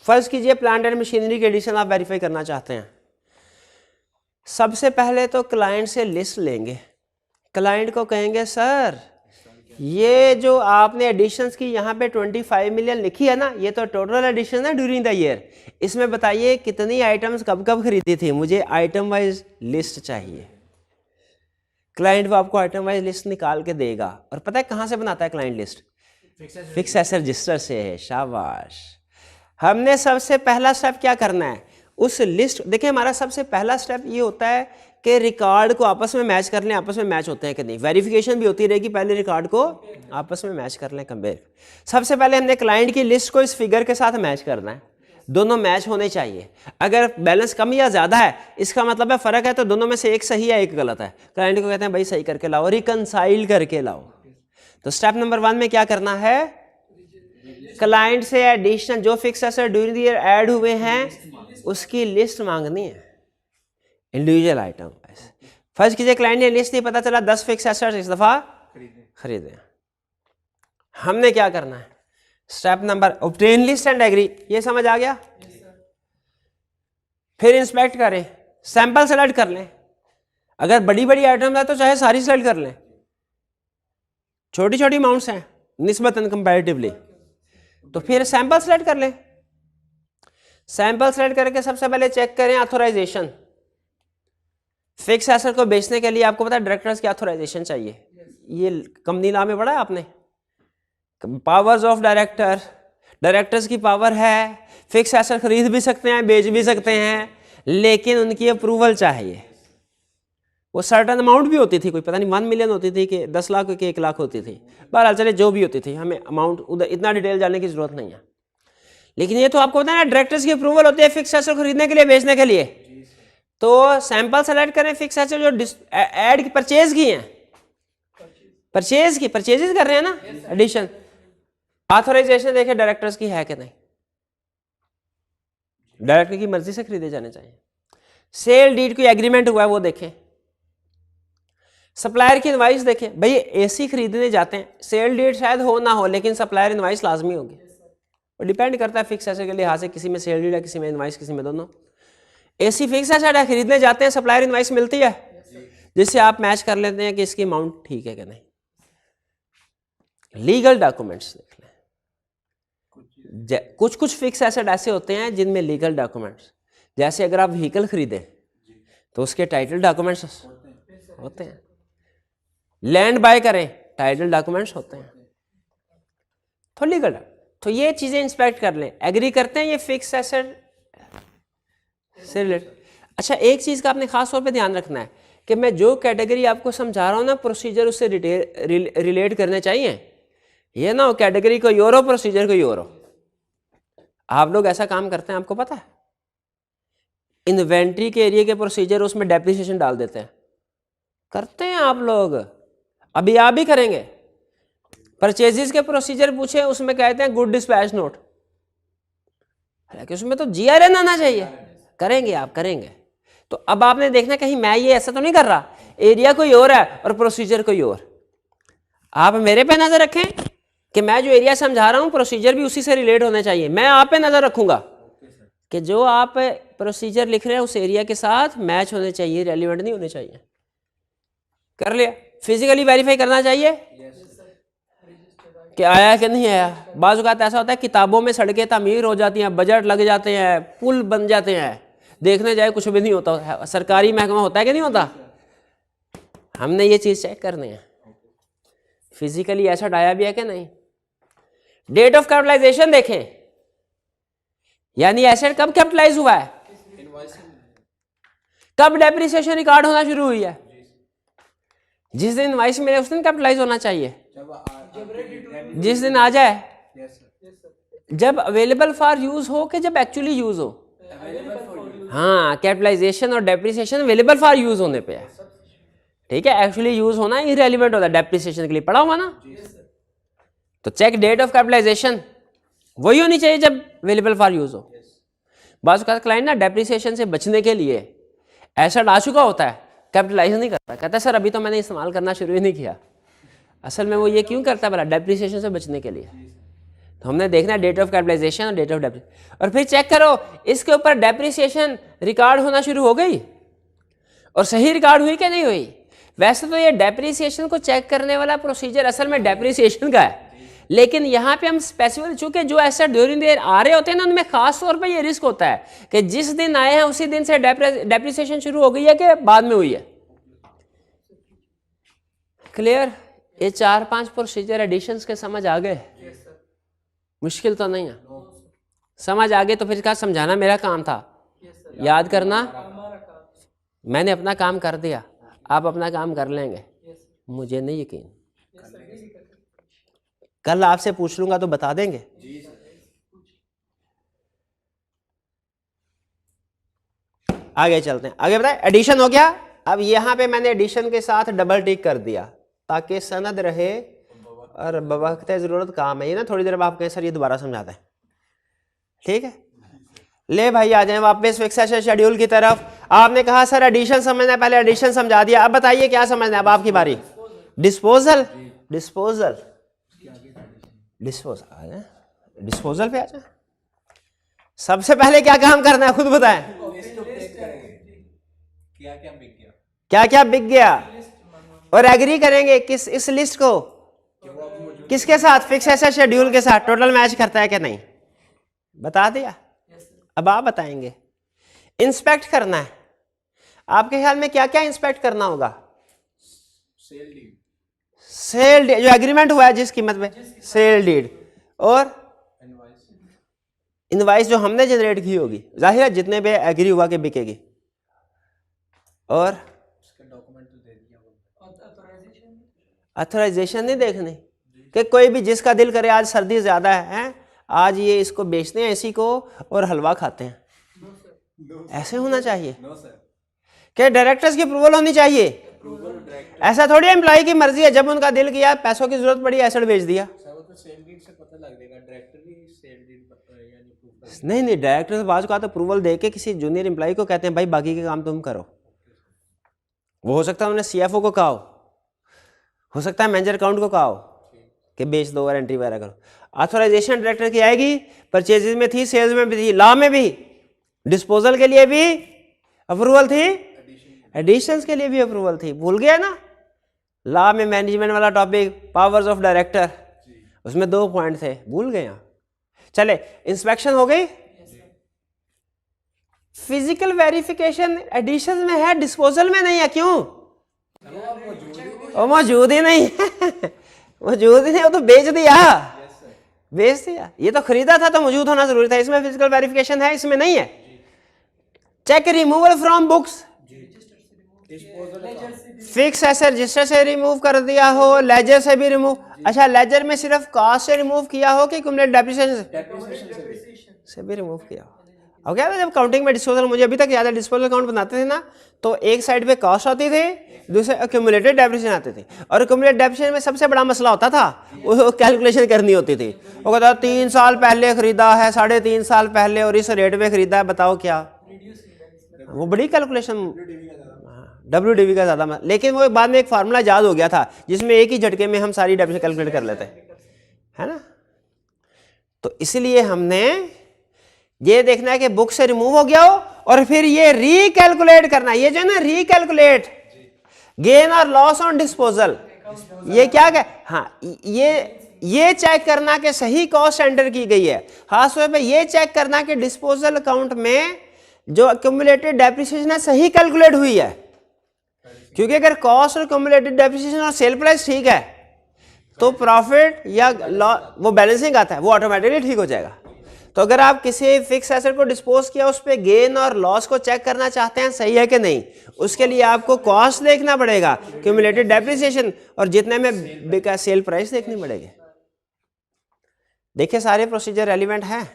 फर्ज कीजिए प्लांट एंड मशीनरी के एडिशन आप वेरीफाई करना चाहते हैं। सबसे पहले तो क्लाइंट से लिस्ट लेंगे। क्लाइंट को कहेंगे सर ये जो आपने एडिशंस की यहाँ पे 25 मिलियन लिखी है ना, ये तो टोटल एडिशन है ड्यूरिंग द ईयर। इसमें बताइए कितनी आइटम्स कब कब खरीदी थी, मुझे आइटम वाइज लिस्ट चाहिए। क्लाइंट वो आपको आइटम वाइज लिस्ट निकाल के देगा। और पता है कहाँ से बनाता है client list? Fix asset register से है। शाबाश। हमने सबसे पहला स्टेप क्या करना है? उस लिस्ट, देखिए हमारा सबसे पहला स्टेप ये होता है कि रिकॉर्ड को आपस में मैच कर लें, आपस में मैच होते हैं कि नहीं। वेरिफिकेशन भी होती रहेगी, पहले रिकॉर्ड को आपस में मैच कर लें, कंपेयर। सबसे पहले हमने क्लाइंट की लिस्ट को इस फिगर के साथ मैच करना है, दोनों मैच होने चाहिए। अगर बैलेंस कम या ज़्यादा है, इसका मतलब है फ़र्क है, तो दोनों में से एक सही है एक गलत है। क्लाइंट को कहते हैं भाई सही करके लाओ, रिकनसाइल करके लाओ। तो स्टेप नंबर 1 में क्या करना है? क्लाइंट से एडिशनल जो fix asset during the year add हुए हैं उसकी लिस्ट मांगनी है, इंडिविजुअल आइटम। फर्स्ट कीजिए क्लाइंट ने लिस्ट दी, पता चला 10 फिक्स एसेट्स इस दफा खरीदे। हमने क्या करना है? Step number obtain list and agree. ये समझ आ गया? फिर इंस्पेक्ट करें, सैंपल सेलेक्ट कर लें। अगर बड़ी बड़ी आइटम है तो चाहे सारी सेलेक्ट कर लें, छोटी छोटी अमाउंट्स हैं निस्बतन कंपैरेटिवली, तो फिर सैंपल सेलेक्ट कर लें। सैंपल सेलेक्ट करके सबसे पहले चेक करें ऑथराइजेशन। फिक्स एसेट को बेचने के लिए आपको पता है डायरेक्टर्स की ऑथराइजेशन चाहिए। ये कंपनी लॉ में पढ़ा है आपने, पावर्स ऑफ डायरेक्टर, डायरेक्टर्स की पावर है, फिक्स एसेट खरीद भी सकते हैं बेच भी सकते हैं, लेकिन उनकी अप्रूवल चाहिए। वो सर्टन अमाउंट भी होती थी, कोई पता नहीं 1 मिलियन होती थी कि 10 लाख कि 1 लाख होती थी, बहरहाल चले जो भी होती थी, हमें अमाउंट उधर इतना डिटेल जानने की जरूरत नहीं है। लेकिन ये तो आपको पता है ना डायरेक्टर्स की अप्रूवल होती है फिक्स एसेट खरीदने के लिए बेचने के लिए। तो सैंपल सेलेक्ट करें फिक्स एसेट जो एड परचेज की हैं, परचेजेस कर रहे हैं ना, एडिशन। ऑथराइजेशन देखें डायरेक्टर्स की है कि नहीं, डायरेक्टर की मर्जी से खरीदे जाने चाहिए। सेल डीड कोई एग्रीमेंट हुआ है वो देखें। सप्लायर की इनवाइस देखें, भाई एसी खरीदने जाते हैं, सेल डीड शायद हो ना हो लेकिन सप्लायर इनवाइस लाजमी होगी। और डिपेंड करता है फिक्स एसेट के लिहाज से, किसी में सेल डीड है किसी में इनवाइस, किसी में दोनों। एसी फिक्स एसेट है, खरीदने जाते हैं, सप्लायर इनवाइस मिलती है जिससे आप मैच कर लेते हैं कि इसकी अमाउंट ठीक है कि नहीं। लीगल डॉक्यूमेंट्स देख लें, कुछ फिक्स एसेट ऐसे होते हैं जिनमें लीगल डॉक्यूमेंट्स, जैसे अगर आप व्हीकल खरीदें तो उसके टाइटल डॉक्यूमेंट्स होते हैं, लैंड बाय करें टाइटल डॉक्यूमेंट्स होते हैं, तो लीगल। तो ये चीजें इंस्पेक्ट कर लें, एग्री करते हैं ये फिक्स एसेट से रिलेटेड। अच्छा, एक चीज का आपने खास तौर पे ध्यान रखना है कि मैं जो कैटेगरी आपको समझा रहा हूं ना, प्रोसीजर उससे रिलेट करने चाहिए। ये ना हो कैटेगरी कोई और हो प्रोसीजर कोई और हो। आप लोग ऐसा काम करते हैं, आपको पता है, इन्वेंट्री के एरिया के प्रोसीजर उसमें डेप्रिसिएशन डाल देते हैं, करते हैं आप लोग, अभी आप भी करेंगे। परचेजेस के प्रोसीजर पूछे उसमें कहते हैं गुड डिस्पैच नोट, हालांकि उसमें तो जीआरएन आना चाहिए, करेंगे आप करेंगे। तो अब आपने देखना कहीं मैं ये ऐसा तो नहीं कर रहा, एरिया कोई और है और प्रोसीजर कोई और। आप मेरे पे नजर रखें कि मैं जो एरिया समझा रहा हूं प्रोसीजर भी उसी से रिलेट होने चाहिए। मैं आप पे नजर रखूंगा कि जो आप प्रोसीजर लिख रहे हैं उस एरिया के साथ मैच होने चाहिए, रेलिवेंट नहीं होने चाहिए। कर लिया, फिजिकली वेरीफाई करना चाहिए कि आया कि नहीं आया। बाज़ औक़ात ऐसा होता है किताबों में सड़कें तामीर हो जाती हैं, बजट लग जाते हैं, पुल बन जाते हैं, देखने जाए कुछ भी नहीं होता। सरकारी महकमा होता है कि नहीं होता, हमने ये चीज़ चेक करनी है फिजिकली एसेट आया भी है कि नहीं। डेट ऑफ कैपिटलाइजेशन देखें, यानी एसेट कब कैपिटलाइज हुआ है, कब डेप्रिसिएशन रिकॉर्ड होना शुरू हुई है। जिस दिन इनवॉइस मिले उस दिन कैपिटलाइज होना चाहिए, जिस दिन आ जाए, जब अवेलेबल फॉर यूज हो कि जब एक्चुअली यूज हो। हाँ, कैपिटलाइजेशन और डेप्रिसिएशन अवेलेबल फॉर यूज होने पे है, ठीक है। एक्चुअली यूज होना इररिलेवेंट होता है, डेप्रिसिएशन के लिए पढ़ा हुआ ना। तो चेक डेट ऑफ कैपिटलाइजेशन वही होनी चाहिए जब अवेलेबल फॉर यूज हो। बाज़ औक़ात क्लाइंट ना डेप्रिसिएशन से बचने के लिए एसेट आ चुका होता है, कैपिटलाइज नहीं करता, कहता है सर अभी तो मैंने इस्तेमाल करना शुरू ही नहीं किया। असल में वो ये क्यों करता है भला, डेप्रिसिएशन से बचने के लिए। तो हमने देखना है डेट ऑफ कैपिटलाइजेशन और डेट ऑफ डेप्रिसिएशन, और फिर चेक करो इसके ऊपर डेप्रिसिएशन रिकॉर्ड होना शुरू हो गई और सही रिकॉर्ड हुई कि नहीं हुई। वैसे तो ये डेप्रिसिएशन को चेक करने वाला प्रोसीजर असल में डेप्रिसिएशन का है, लेकिन यहाँ पे हम स्पेसिफिक, चूंकि जो एसेट ड्यूरिंग द ईयर आ रहे होते हैं ना उनमें खास तौर पे ये रिस्क होता है कि जिस दिन आए हैं उसी दिन से डेप्रिसिएशन शुरू हो गई है कि बाद में हुई है। क्लियर, ये 4-5 प्रोसीजर एडिशंस के समझ आ गए, मुश्किल तो नहीं है, समझ आ गए तो फिर क्या समझाना मेरा काम था, याद करना मैंने अपना काम कर दिया, आप अपना काम कर लेंगे, मुझे नहीं यकीन। कल आपसे पूछ लूंगा तो बता देंगे। आगे चलते हैं, आगे बताएं। एडिशन हो गया, अब यहां पे मैंने एडिशन के साथ डबल टिक कर दिया ताकि सनद रहे और बवक्त जरूरत काम है। ये ना थोड़ी देर बाद आप कहें सर ये दोबारा समझाते हैं, ठीक है। ले भाई आ जाए वापस फिक्स एसेट शेड्यूल की तरफ। आपने कहा सर एडिशन समझना है, पहले एडिशन समझा दिया, अब बताइए क्या समझना है। अब आपकी बारी। डिस्पोजल, डिस्पोजल, डिस्पोजल, डिस्पोजल पे आ जाए। सबसे पहले क्या काम करना है खुद बताएं। क्या क्या बिक गया और एग्री करेंगे किस, इस लिस्ट को किसके साथ, फिक्स एसेट शेड्यूल के साथ टोटल मैच करता है कि नहीं, बता दिया। अब आप बताएंगे। इंस्पेक्ट करना है, आपके ख्याल में क्या क्या इंस्पेक्ट करना होगा? सेल डीड, सेल डीड, जो एग्रीमेंट हुआ है जिस कीमत पे, सेल डीड, और इनवॉइस, इनवाइस जो हमने जनरेट की होगी, जाहिर है जितने पे एग्री हुआ कि बिकेगी, और उसके डॉक्यूमेंट तो दे दिया वो। अथोराइजेशन नहीं देखनी कि कोई भी जिसका दिल करे आज सर्दी ज़्यादा है, आज ये इसको बेचते हैं इसी को और हलवा खाते हैं, ऐसे होना चाहिए नो सर, कि डायरेक्टर्स की अप्रूवल होनी चाहिए। ऐसा थोड़ी एम्प्लॉय की मर्जी है, जब उनका दिल किया पैसों की जरूरत पड़ी एसेट बेच दिया। सर वो तो सेल डीड से पता लग जाएगा, डायरेक्टर भी सेल डीड पता है यानी प्रूफ कर। नहीं डायरेक्टर से बाज का तो अप्रूवल दे के किसी जूनियर एम्प्लॉय को कहते हैं भाई बाकी के काम तुम करो। वो हो सकता है उन्होंने सीएफओ को कहा हो सकता है मैनेजर अकाउंट को कहा हो कि बेच दो और एंट्री वगैरह करो। ऑथराइजेशन डायरेक्टर की आएगी, परचेजेज में थी, सेल्स में भी थी, लॉ में भी, डिस्पोजल के लिए भी अप्रूवल थी, एडिशंस के लिए भी अप्रूवल थी। भूल गया ना लॉ में मैनेजमेंट वाला टॉपिक, पावर्स ऑफ डायरेक्टर, उसमें 2 पॉइंट थे, भूल गए यहाँ। चले इंस्पेक्शन हो गई, फिजिकल वेरिफिकेशन एडिशन में है, डिस्पोजल में नहीं है। क्यों? वो मौजूद ही नहीं है मौजूद ही नहीं, वो तो बेच दिया, बेच दिया। ये तो खरीदा था तो मौजूद होना जरूरी था, इसमें फिजिकल वेरिफिकेशन है, इसमें नहीं है। Check removal from books, fix asset register से रिमूव कर दिया हो, लेजर से भी रिमूव। अच्छा लेजर में सिर्फ कॉस्ट से रिमूव किया हो कि क्युमुलेटिव डेप्रिसिएशन से भी रिमूव किया हो? अब क्या था जब काउंटिंग में डिस्पोजल, मुझे अभी तक याद है डिस्पोजल अकाउंट बनाते थे ना, तो एक साइड पे कॉस्ट आती थी, दूसरे एक्यूमुलेटेड डेप्रिसिएशन आते थे, और एक्यूमुलेटेड डेप्रिसिएशन में सबसे बड़ा मसला होता था वो कैलकुलेशन करनी होती थी। वो कहता 3 साल पहले खरीदा है, 3.5 साल पहले और इस रेट पे खरीदा है, बताओ क्या। वो बड़ी कैलकुलेशन, WDV का ज़्यादा, लेकिन वो बाद में एक फार्मूला याद हो गया था जिसमें एक ही झटके में हम सारी डेप्रिसिएशन कैलकुलेट कर लेते है ना। तो इसलिए हमने ये देखना है कि बुक से रिमूव हो गया हो, और फिर ये रीकैलकुलेट करना, ये जो है ना रीकैलकुलेट गेन और लॉस ऑन डिस्पोजल, ये क्या है, हाँ ये चेक करना कि सही कॉस्ट एंटर की गई है। खास तौर पे ये चेक करना कि डिस्पोजल अकाउंट में जो एक्यूमुलेटेड डेप्रिसिएशन है सही कैलकुलेट हुई है, क्योंकि अगर कॉस्ट और एक्यूमुलेटेड डेप्रिसिएशन और सेल प्राइस ठीक है तो प्रॉफिट या वो बैलेंसिंग आता है, वो ऑटोमेटिकली ठीक हो जाएगा। तो अगर आप किसी फिक्स एसेट को डिस्पोज किया, उस पे गेन और लॉस को चेक करना चाहते हैं सही है कि नहीं, उसके लिए आपको कॉस्ट देखना पड़ेगा, क्यूमुलेटेड डेप्रिसिएशन, और जितने में बिका सेल प्राइस देखनी पड़ेगी। देखिए सारे प्रोसीजर रेलिवेंट हैं,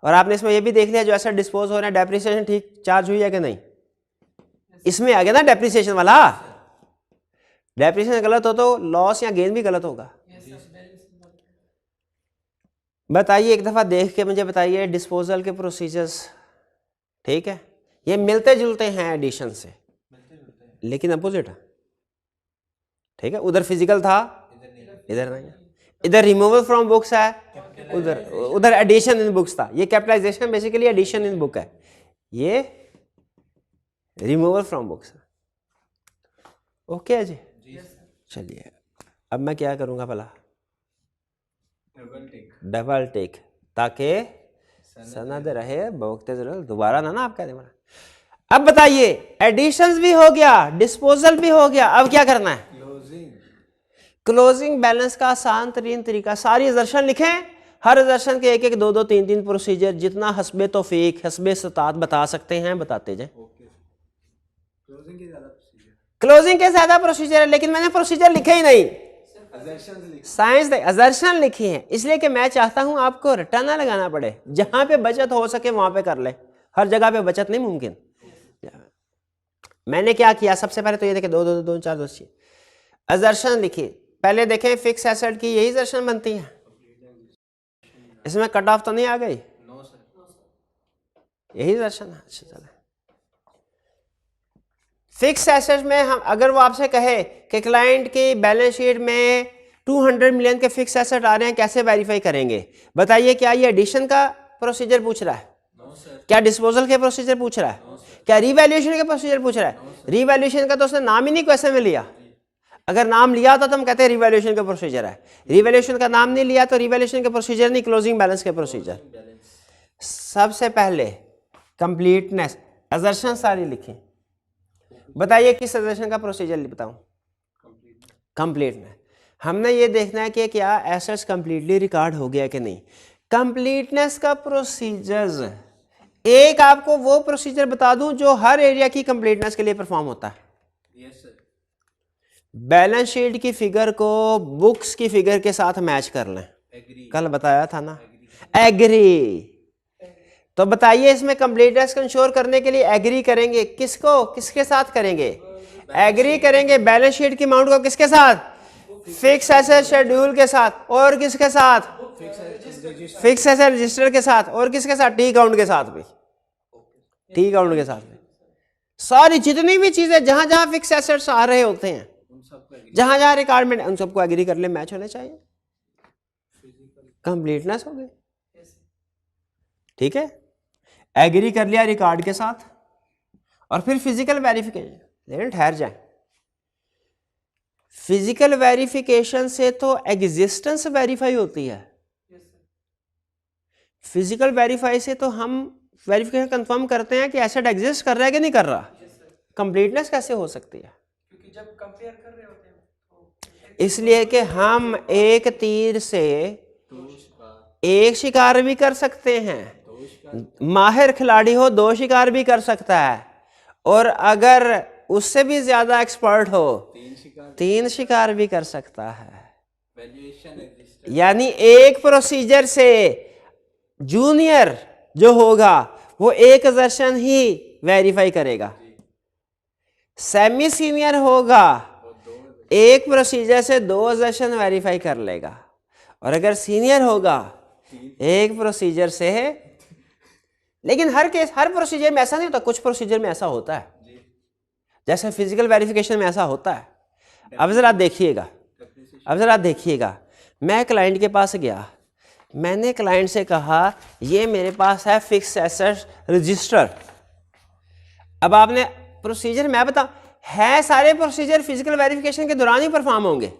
और आपने इसमें यह भी देख लिया जो एसेट डिस्पोज हो रहे हैं डेप्रिसिएशन ठीक चार्ज हुई है कि नहीं। इसमें आ गया ना डेप्रिसिएशन वाला, डेप्रिसिएशन गलत हो तो लॉस या गेन भी गलत होगा। बताइए एक दफा देख के मुझे बताइए डिस्पोजल के प्रोसीजर्स, ठीक है, ये मिलते जुलते हैं एडिशन से, लेकिन अपोजिट है, ठीक है। उधर फिजिकल था, इधर नहीं है। इधर रिमूवल फ्रॉम बुक्स है, उधर एडिशन इन बुक्स था। ये capitalisation basically addition in book है, ये रिमूवल फ्रॉम बुक्स है। ओके है जी, चलिए अब मैं क्या करूंगा भला, डबल टेक, ताकि सनद रहे बवक्ते जरूरत, दोबारा ना आप कह दें। अब बताइए एडिशंस भी हो गया, डिस्पोजल भी हो गया, अब क्या करना है? क्लोजिंग बैलेंस का आसान तरीन तरीका, सारी दर्शन लिखें, हर दर्शन के 1-1, 2-2, 3-3 प्रोसीजर, जितना हस्बे तौफीक हस्बे इस्तात बता सकते हैं बताते जाए। क्लोजिंग के ज्यादा प्रोसीजर है, लेकिन मैंने प्रोसीजर लिखे ही नहीं, साइंस असर्शन लिखी है, इसलिए कि मैं चाहता हूं आपको रट्टा ना लगाना पड़े, जहां पे बचत हो सके वहां पे कर ले, हर जगह पे बचत नहीं मुमकिन। मैंने क्या किया, सबसे पहले तो ये देखे 2-2, 4 दोषी असर्शन लिखी। पहले देखें फिक्स एसेट की यही असर्शन बनती है, इसमें कट ऑफ तो नहीं आ गई, यही असर्शन है। अच्छा चले, फिक्स एसेट में हम अगर वो आपसे कहे कि क्लाइंट की बैलेंस शीट में 200 मिलियन के फिक्स एसेट आ रहे हैं, कैसे वेरीफाई करेंगे? बताइए, क्या ये एडिशन का प्रोसीजर पूछ रहा है? क्या डिस्पोजल के प्रोसीजर पूछ रहा है? क्या रीवैल्यूएशन के प्रोसीजर पूछ रहा है? रीवैल्यूएशन का तो उसने नाम ही नहीं क्वेश्चन में लिया, अगर नाम लिया होता तो हम कहते हैं रिवैल्यूएशन का प्रोसीजर है। रिवैल्यूएशन का नाम नहीं लिया तो रिवैल्यूएशन के प्रोसीजर नहीं, क्लोजिंग बैलेंस के प्रोसीजर। सबसे पहले कंप्लीटनेस, असर्शन सारी लिखें। बताइए किस असर्शन का प्रोसीजर बताऊं? कंप्लीटनेस। हमने ये देखना है कि क्या एसेट्स कंप्लीटली रिकॉर्ड हो गया कि नहीं। कंप्लीटनेस का प्रोसीजर्स, एक आपको वो प्रोसीजर बता दूं जो हर एरिया की कंप्लीटनेस के लिए परफॉर्म होता है। Yes sir. बैलेंस शीट की फिगर को बुक्स की फिगर के साथ मैच कर लें। एग्री। कल बताया था ना, एग्री। तो बताइए इसमें कंप्लीटनेस को इंश्योर करने के लिए एग्री करेंगे किसको, किसके साथ करेंगे? एग्री करेंगे बैलेंस शीट की अमाउंट को किसके साथ? फिक्स एसेट शेड्यूल के साथ। और किसके साथ? फिक्स एसेट रजिस्टर के साथ। और किसके साथ? टी काउंट के साथ भी। टी काउंट के साथ भी सारी जितनी भी चीजें जहां जहां फिक्स एसेट्स आ रहे होते हैं, जहां जहां रिक्वायरमेंट, उन सबको एग्री कर ले, मैच होने चाहिए, कंप्लीटनेस हो गई। ठीक है, एग्री कर लिया रिकॉर्ड के साथ। और फिर फिजिकल वेरिफिकेशन। लेकिन ठहर जाए, फिजिकल वेरिफिकेशन से तो एग्जिस्टेंस वेरीफाई होती है। फिजिकल वेरीफाई से तो हम वेरिफिकेशन कंफर्म करते हैं कि एसेट एग्जिस्ट कर रहा है कि नहीं कर रहा। कंप्लीटनेस कैसे हो सकती है? क्योंकि जब कंपेयर कर रहे होते हैं तो इसलिए कि हम एक तीर से एक शिकार भी कर सकते हैं। माहिर खिलाड़ी हो 2 शिकार भी कर सकता है, और अगर उससे भी ज्यादा एक्सपर्ट हो 3 शिकार भी कर सकता है। यानी एक प्रोसीजर से जूनियर जो होगा वो एक असर्शन ही वेरीफाई करेगा, सेमी सीनियर होगा एक प्रोसीजर से 2 असर्शन वेरीफाई कर लेगा, और अगर सीनियर होगा एक प्रोसीजर से। लेकिन हर प्रोसीजर में ऐसा नहीं होता, कुछ प्रोसीजर में ऐसा होता है, जैसे फिजिकल वेरिफिकेशन में ऐसा होता है। अब जरा देखिएगा, मैं क्लाइंट के पास गया, मैंने क्लाइंट से कहा ये मेरे पास है फिक्स एसेट रजिस्टर। अब आपने प्रोसीजर, मैं बताऊं, है सारे प्रोसीजर फिजिकल वेरिफिकेशन के दौरान ही परफॉर्म होंगे,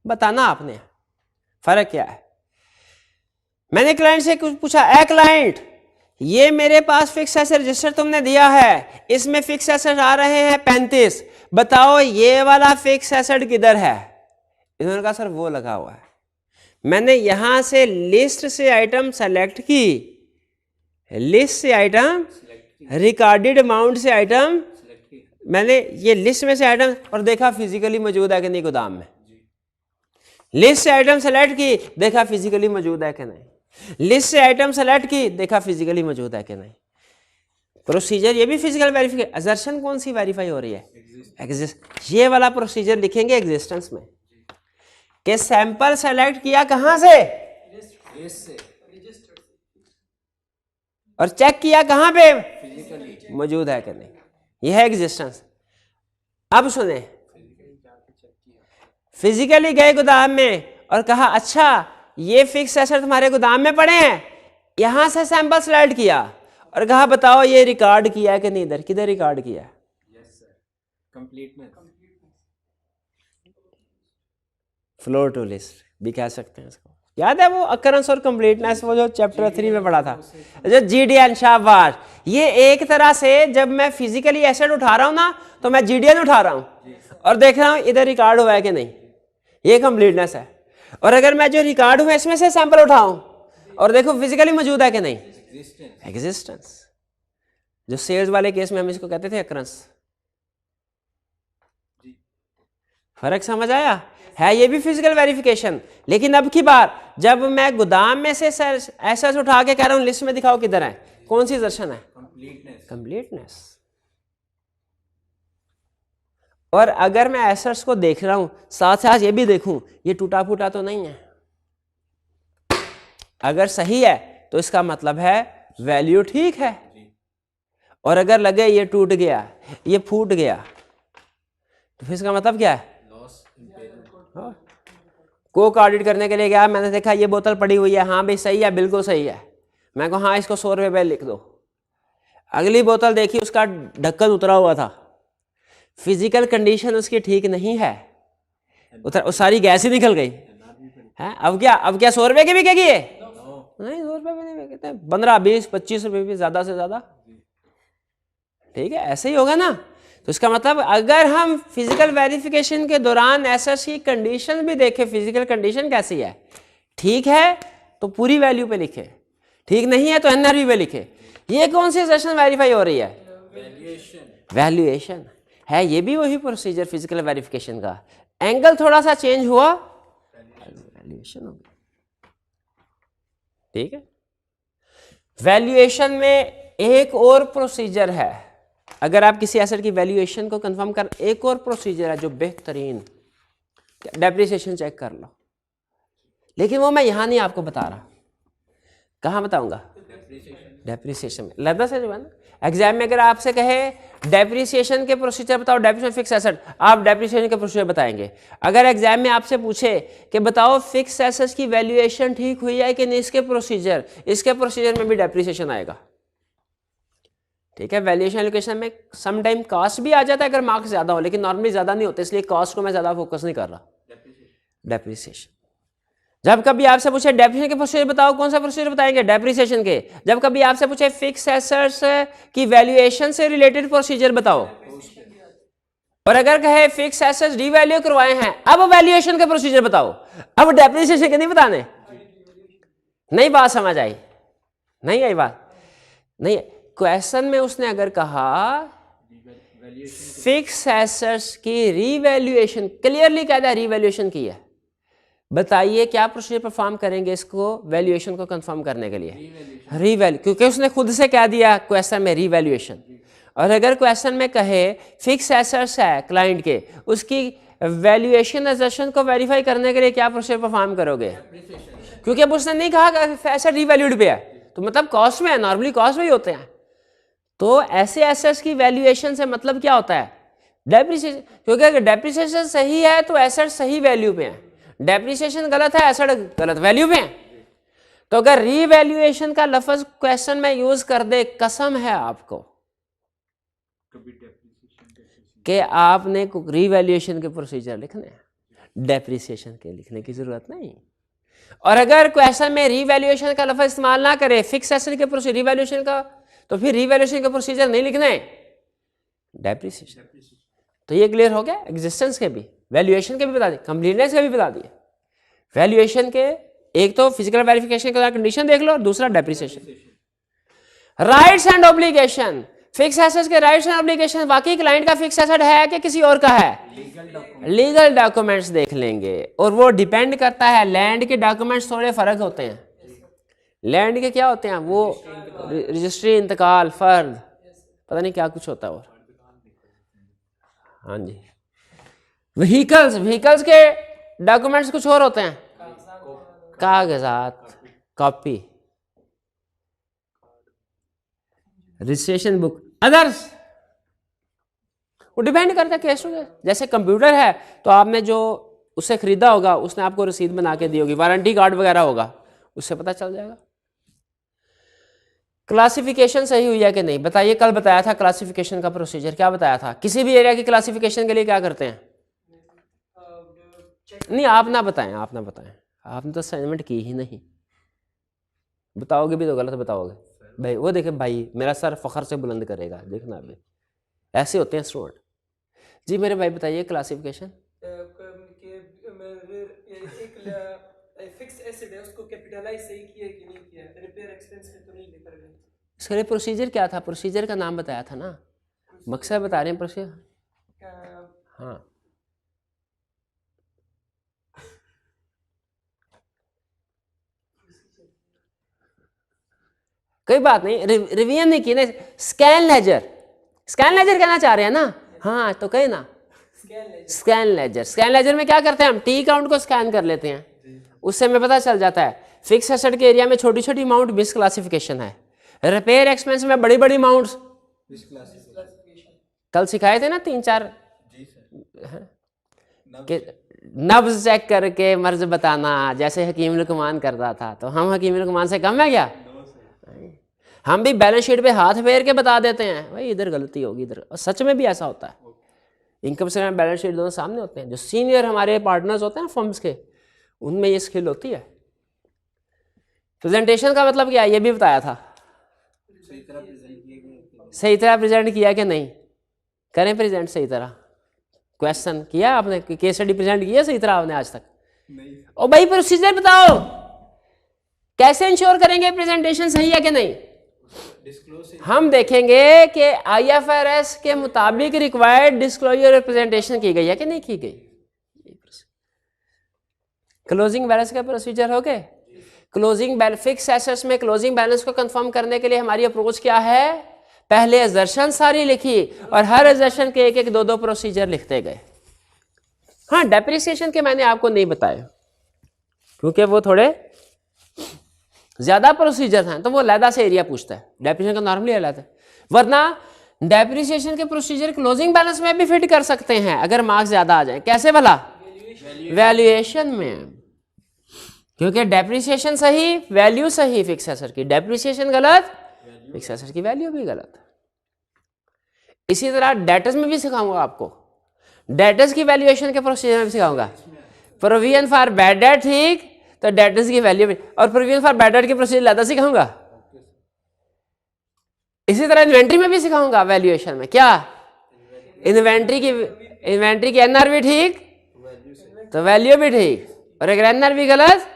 बताना आपने फर्क क्या है। मैंने क्लाइंट से कुछ पूछा, ए क्लाइंट ये मेरे पास फिक्स एसेट रजिस्टर तुमने दिया है, इसमें फिक्स एसेट आ रहे हैं 35, बताओ ये वाला फिक्स एसेट किधर है? इन्होंने कहा सर वो लगा हुआ है। मैंने यहां से लिस्ट से आइटम सेलेक्ट की, लिस्ट से आइटम, रिकॉर्डेड अमाउंट से आइटम, मैंने ये लिस्ट में से आइटम और देखा फिजिकली मौजूद है कि नहीं गोदाम में। लिस्ट से आइटम सेलेक्ट की, देखा फिजिकली मौजूद है कि नहीं। लिस्ट से आइटम सेलेक्ट की, देखा फिजिकली मौजूद है कि नहीं। प्रोसीजर ये भी फिजिकल वेरिफिकेशन। असर्शन कौन सी वेरीफाई हो रही है? एग्जिस्ट। ये वाला प्रोसीजर लिखेंगे एग्जिस्टेंस में कि सैंपल सेलेक्ट किया कहां से? और चेक किया कहां पे? मौजूद है कि नहीं। यह है एग्जिस्टेंस। अब सुने, फिजिकली गए गोदाम में और कहा अच्छा ये फिक्स एसेट तुम्हारे गोदाम में पड़े हैं, यहां से सैंपल सेलेक्ट किया और कहा बताओ ये रिकॉर्ड किया है कि नहीं, इधर किधर रिकॉर्ड किया है? Yes sir, completeness. Flow to list भी कह सकते हैं इसको। याद है वो अकरेंस और कंप्लीटनेस, वो जो चैप्टर 3 में पढ़ा था, जो जीडीएन। शाबाश। ये एक तरह से जब मैं फिजिकली एसेट उठा रहा हूं ना, तो मैं जीडीएन उठा रहा हूं और देख रहा हूं इधर रिकॉर्ड हुआ है कि नहीं, ये कंप्लीटनेस है। और अगर मैं जो रिकॉर्ड हुआ इसमें से सैंपल उठाऊं और देखो फिजिकली मौजूद है कि नहीं, एग्जिस्टेंस। जो सेल्स वाले केस में हम इसको कहते थे अकरेंस। फर्क समझ आया? है ये भी फिजिकल वेरिफिकेशन। लेकिन अब की बार जब मैं गोदाम में से एसेट्स उठा के कह रहा हूं लिस्ट में दिखाओ किधर है, कौन सी दर्शन है? कंप्लीटनेस। और अगर मैं एसेट्स को देख रहा हूं साथ साथ ये भी देखूं ये टूटा फूटा तो नहीं है, अगर सही है तो इसका मतलब है वैल्यू ठीक है। और अगर लगे ये टूट गया, ये फूट गया, तो फिर इसका मतलब क्या है? कोक ऑडिट करने के लिए गया, मैंने देखा ये बोतल पड़ी हुई है, हाँ भाई सही है, बिल्कुल सही है, मैं कहूँ हाँ इसको 100 रुपये बिल लिख दो। अगली बोतल देखी उसका ढक्कन उतरा हुआ था, फिजिकल कंडीशन उसकी ठीक नहीं है, उतर सारी गैस ही निकल गई है। अब क्या 100 रुपये की बिकेगी ये? नहीं, 100 रुपये भी नहीं बिकते, 15, 20, 25 रुपये भी ज्यादा से ज्यादा। ठीक है, ऐसे ही होगा ना। तो इसका मतलब अगर हम फिजिकल वेरिफिकेशन के दौरान एसेट्स की कंडीशन भी देखें, फिजिकल कंडीशन कैसी है, ठीक है तो पूरी वैल्यू पे लिखे, ठीक नहीं है तो एनआरवी पे लिखे। ये कौन सी सेशन वेरीफाई हो रही है? वैल्यूएशन है। ये भी वही प्रोसीजर फिजिकल वेरिफिकेशन का, एंगल थोड़ा सा चेंज हुआ, वैल्यूएशन हो गया। ठीक है, वैल्यूएशन में एक और प्रोसीजर है। अगर आप किसी एसेट की वैल्यूएशन को कंफर्म कर, एक और प्रोसीजर है जो बेहतरीन, डेप्रिसिएशन चेक कर लो, लेकिन वो मैं यहां नहीं आपको बता रहा। कहां बताऊंगा? डेप्रिसिएशन में। लदा से जो है ना, एग्जाम में अगर आपसे कहे डेप्रिसिएशन के प्रोसीजर बताओ, डेप्रिसिएशन फिक्स एसेट, आप डेप्रिसिएशन के प्रोसीजर बताएंगे। अगर एग्जाम में आपसे पूछे कि बताओ फिक्स एसेट्स की वैल्यूएशन ठीक हुई है कि नहीं, इसके प्रोसीजर में भी डेप्रिसिएशन आएगा। ठीक है, वैल्यूएशन एलोकेशन में सम टाइम कॉस्ट भी आ जाता है अगर मार्क्स ज्यादा हो, लेकिन नॉर्मली ज्यादा नहीं होते, इसलिए कॉस्ट को मैं ज्यादा फोकस नहीं कर रहा। डेप्रिसिएशन, जब कभी आपसे पूछे डेप्रिसिएशन के प्रोसीजर बताओ, कौन सा प्रोसीजर बताएंगे? डेप्रिसिएशन के। जब कभी आपसे पूछे फिक्स एसेट्स की वैल्यूएशन से रिलेटेड प्रोसीजर बताओ, और अगर कहे फिक्स एसेट्स डीवैल्यू करवाए हैं, अब वैल्यूएशन के प्रोसीजर बताओ, अब डेप्रिसिएशन के नहीं बताने। नहीं बात समझ आई? नहीं आई बात? नहीं, क्वेश्चन में उसने अगर कहा फिक्स एसेट्स की रीवैल्यूएशन, क्लियरली कह दिया रीवैल्यूएशन की है, बताइए क्या प्रोसीजर परफॉर्म करेंगे इसको वैल्यूएशन को कंफर्म करने के लिए? रीवैल्यू, क्योंकि उसने खुद से कह दिया क्वेश्चन में रीवैल्यूएशन। और अगर क्वेश्चन में कहे फिक्स एसेट्स है क्लाइंट के, उसकी वैल्यूएशन एसेशन को वेरीफाई करने के लिए क्या प्रोसीजर परफॉर्म करोगे? क्योंकि अब उसने नहीं कहा कि एसेट रीवैल्यूड पे है, तो मतलब कॉस्ट में है, नॉर्मली कॉस्ट में ही होते हैं। तो ऐसे एसेट्स की वैल्यूएशन से मतलब क्या होता है? डेप्रिसिएशन, क्योंकि अगर डेप्रिसिएशन सही है तो एसेट सही वैल्यू पे है, डेप्रिसिएशन गलत है एसेट गलत वैल्यू पे है। तो अगर रीवैल्यूएशन का लफ्ज क्वेश्चन में यूज कर दे, कसम है आपको कि आपने रीवैल्यूएशन के प्रोसीजर लिखने हैं, डेप्रिसिएशन के लिखने की जरूरत नहीं। और अगर क्वेश्चन में रीवैल्यूएशन का लफ्ज इस्तेमाल ना करे, फिक्स एसेट के प्रोसीजर रीवैल्यूएशन का, तो फिर रीवैल्यूएशन के प्रोसीजर नहीं लिखने, डेप्रिसिएशन। तो ये क्लियर हो गया, एग्जिस्टेंस के भी, वैल्यूएशन के भी बता दिए, कंप्लीटनेस के भी बता दिए। वैल्यूएशन के एक तो फिजिकल वेरिफिकेशन का कंडीशन देख लो, और दूसरा depreciation. Rights and obligation, fix assets के राइट्स एंड ऑब्लिगेशन, वाकई क्लाइंट का फिक्स एसेट है कि किसी और का है? लीगल डॉक्यूमेंट्स देख लेंगे, और वो डिपेंड करता है, लैंड के डॉक्यूमेंट्स थोड़े फर्क होते हैं। लैंड के क्या होते हैं? वो रजिस्ट्री, इंतकाल, फर्द, पता नहीं क्या कुछ होता है। और हाँ जी, व्हीकल्स के डॉक्यूमेंट्स कुछ और होते हैं, कागजात, कॉपी, रजिस्ट्रेशन बुक, अदर्स। वो डिपेंड करता है केस टू केस। जैसे कंप्यूटर है तो आपने जो उससे खरीदा होगा उसने आपको रसीद बना के दी होगी, वारंटी कार्ड वगैरह होगा, उससे पता चल जाएगा। क्लासिफिकेशन सही हुई है कि नहीं बताइए। कल बताया था क्लासिफिकेशन का प्रोसीजर, क्या बताया था? किसी भी एरिया की क्लासिफिकेशन के लिए क्या करते हैं? नहीं, आप ना बताएं, आप ना बताएं, आपने तो असाइनमेंट की ही नहीं। बताओगे भी तो गलत बताओगे भाई। वो देखे भाई, मेरा सर फखर से बुलंद करेगा, देखना अभी ऐसे होते हैं स्टूडेंट। जी मेरे भाई बताइए क्लासिफिकेशन। एक फिक्स एसेट है, उसको कैपिटलाइज सही किया कि नहीं किया, रिपेयर एक्सपेंस में तो नहीं लेकर गए। इसके लिए प्रोसीजर क्या था? प्रोसीजर का नाम बताया था ना, मकसद बता रहे हैं प्रोसीजर। हाँ, कोई बात नहीं, रिवीजन नहीं की ना। स्कैन लेजर, स्कैन लेजर कहना चाह रहे हैं ना? हाँ तो कहे ना, स्कैन लेजर। स्कैन लेजर में क्या करते हैं हम? टी काउंट को स्कैन कर लेते हैं, उससे हमें पता चल जाता है फिक्स एसेट के एरिया में छोटी छोटी अमाउंट मिस क्लासिफिकेशन है, रिपेयर एक्सपेंस में बड़ी बड़ी अमाउंट्स कल सिखाए थे ना 3-4 कि नब्ज चेक करके मर्ज बताना, जैसे हकीम लुकमान करता था। तो हम हकीम लुकमान से कम है क्या? हम भी बैलेंस शीट पे हाथ फेर के बता देते हैं भाई इधर गलती होगी इधर, और सच में भी ऐसा होता है। इनकम स्टेटमेंट बैलेंस शीट दोनों सामने होते हैं। जो सीनियर हमारे पार्टनर्स होते हैं ना फर्म्स के, उनमें ये स्किल होती है। प्रेजेंटेशन का मतलब क्या है ये भी बताया था। सही तरह प्रेजेंट किया कि नहीं? करें प्रेजेंट सही तरह। क्वेश्चन किया आपने, केस स्टडी प्रेजेंट किया सही तरह आपने आज तक? नहीं। ओ भाई प्रोसीजर बताओ, कैसे इंश्योर करेंगे प्रेजेंटेशन सही है कि नहीं? डिस्क्लोज हम देखेंगे कि आईएफआरएस के मुताबिक रिक्वायर्ड डिस्क्लोजर रिप्रेजेंटेशन की गई है कि नहीं की गई। क्लोजिंग बैलेंस का प्रोसीजर हो गए। क्लोजिंग बैलेंस, फिक्स एसेट्स में क्लोजिंग बैलेंस को कंफर्म करने के लिए हमारी अप्रोच क्या है? पहले एजर्शन सारी लिखी और हर एजर्शन के एक एक दो दो प्रोसीजर लिखते गए। हाँ, डेप्रिसिएशन के मैंने आपको नहीं बताए क्योंकि वो थोड़े ज्यादा प्रोसीजर हैं, तो वो अलहदा से एरिया पूछता है। डेप्रिसिएशन का नॉर्मली अलग है, वरना डेप्रिसिएशन के प्रोसीजर क्लोजिंग बैलेंस में भी फिट कर सकते हैं अगर मार्क्स ज्यादा आ जाए। कैसे भला? वैल्यूएशन में, क्योंकि डेप्रिसिएशन सही, वैल्यू सही फिक्स एसेट की, डेप्रिसिएशन गलत, फिक्स एसेट की वैल्यू भी गलत। इसी तरह डेटर्स में भी सिखाऊंगा आपको, डेटर्स की वैल्यूएशन के प्रोसीजर में भी सिखाऊंगा। प्रोविजन फॉर बैड डेट, ठीक, तो डेटर्स की वैल्यू भी, और प्रोविजन फॉर बैड डेट के प्रोसीजर ज्यादा सिखाऊंगा। इसी तरह इन्वेंट्री में भी सिखाऊंगा वैल्यूएशन में। क्या? इन्वेंट्री की एनआरवी ठीक तो वैल्यू भी ठीक, और अगर एनआरवी गलत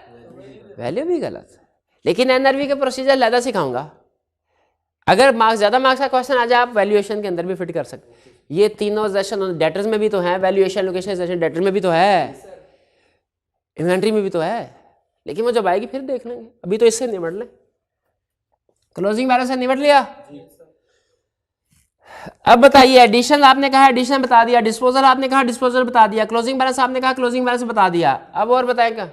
वैल्यू भी गलत। लेकिन एनआरवी के प्रोसीजर ज्यादा सिखाऊंगा। अगर मार्क्स ज्यादा मार्क्स का क्वेश्चन आ जाए आप वैल्यूएशन के अंदर भी फिट कर सकते। ये तीनों सेशन डेटर्स में भी तो है, वैल्यूएशन लोकेशन सेशन डेटर में भी तो है, इन्वेंट्री में भी तो है, लेकिन वो जब आएगी फिर देख लेंगे। अभी तो इससे निपट लें। क्लोजिंग बैलेंस से निपट लिया। अब बताइए, एडिशन आपने कहा एडिशन बता दिया, डिस्पोजल आपने कहा डिस्पोजल बता दिया, क्लोजिंग बैलेंस आपने कहा क्लोजिंग बैलेंस बता दिया। अब और बताएगा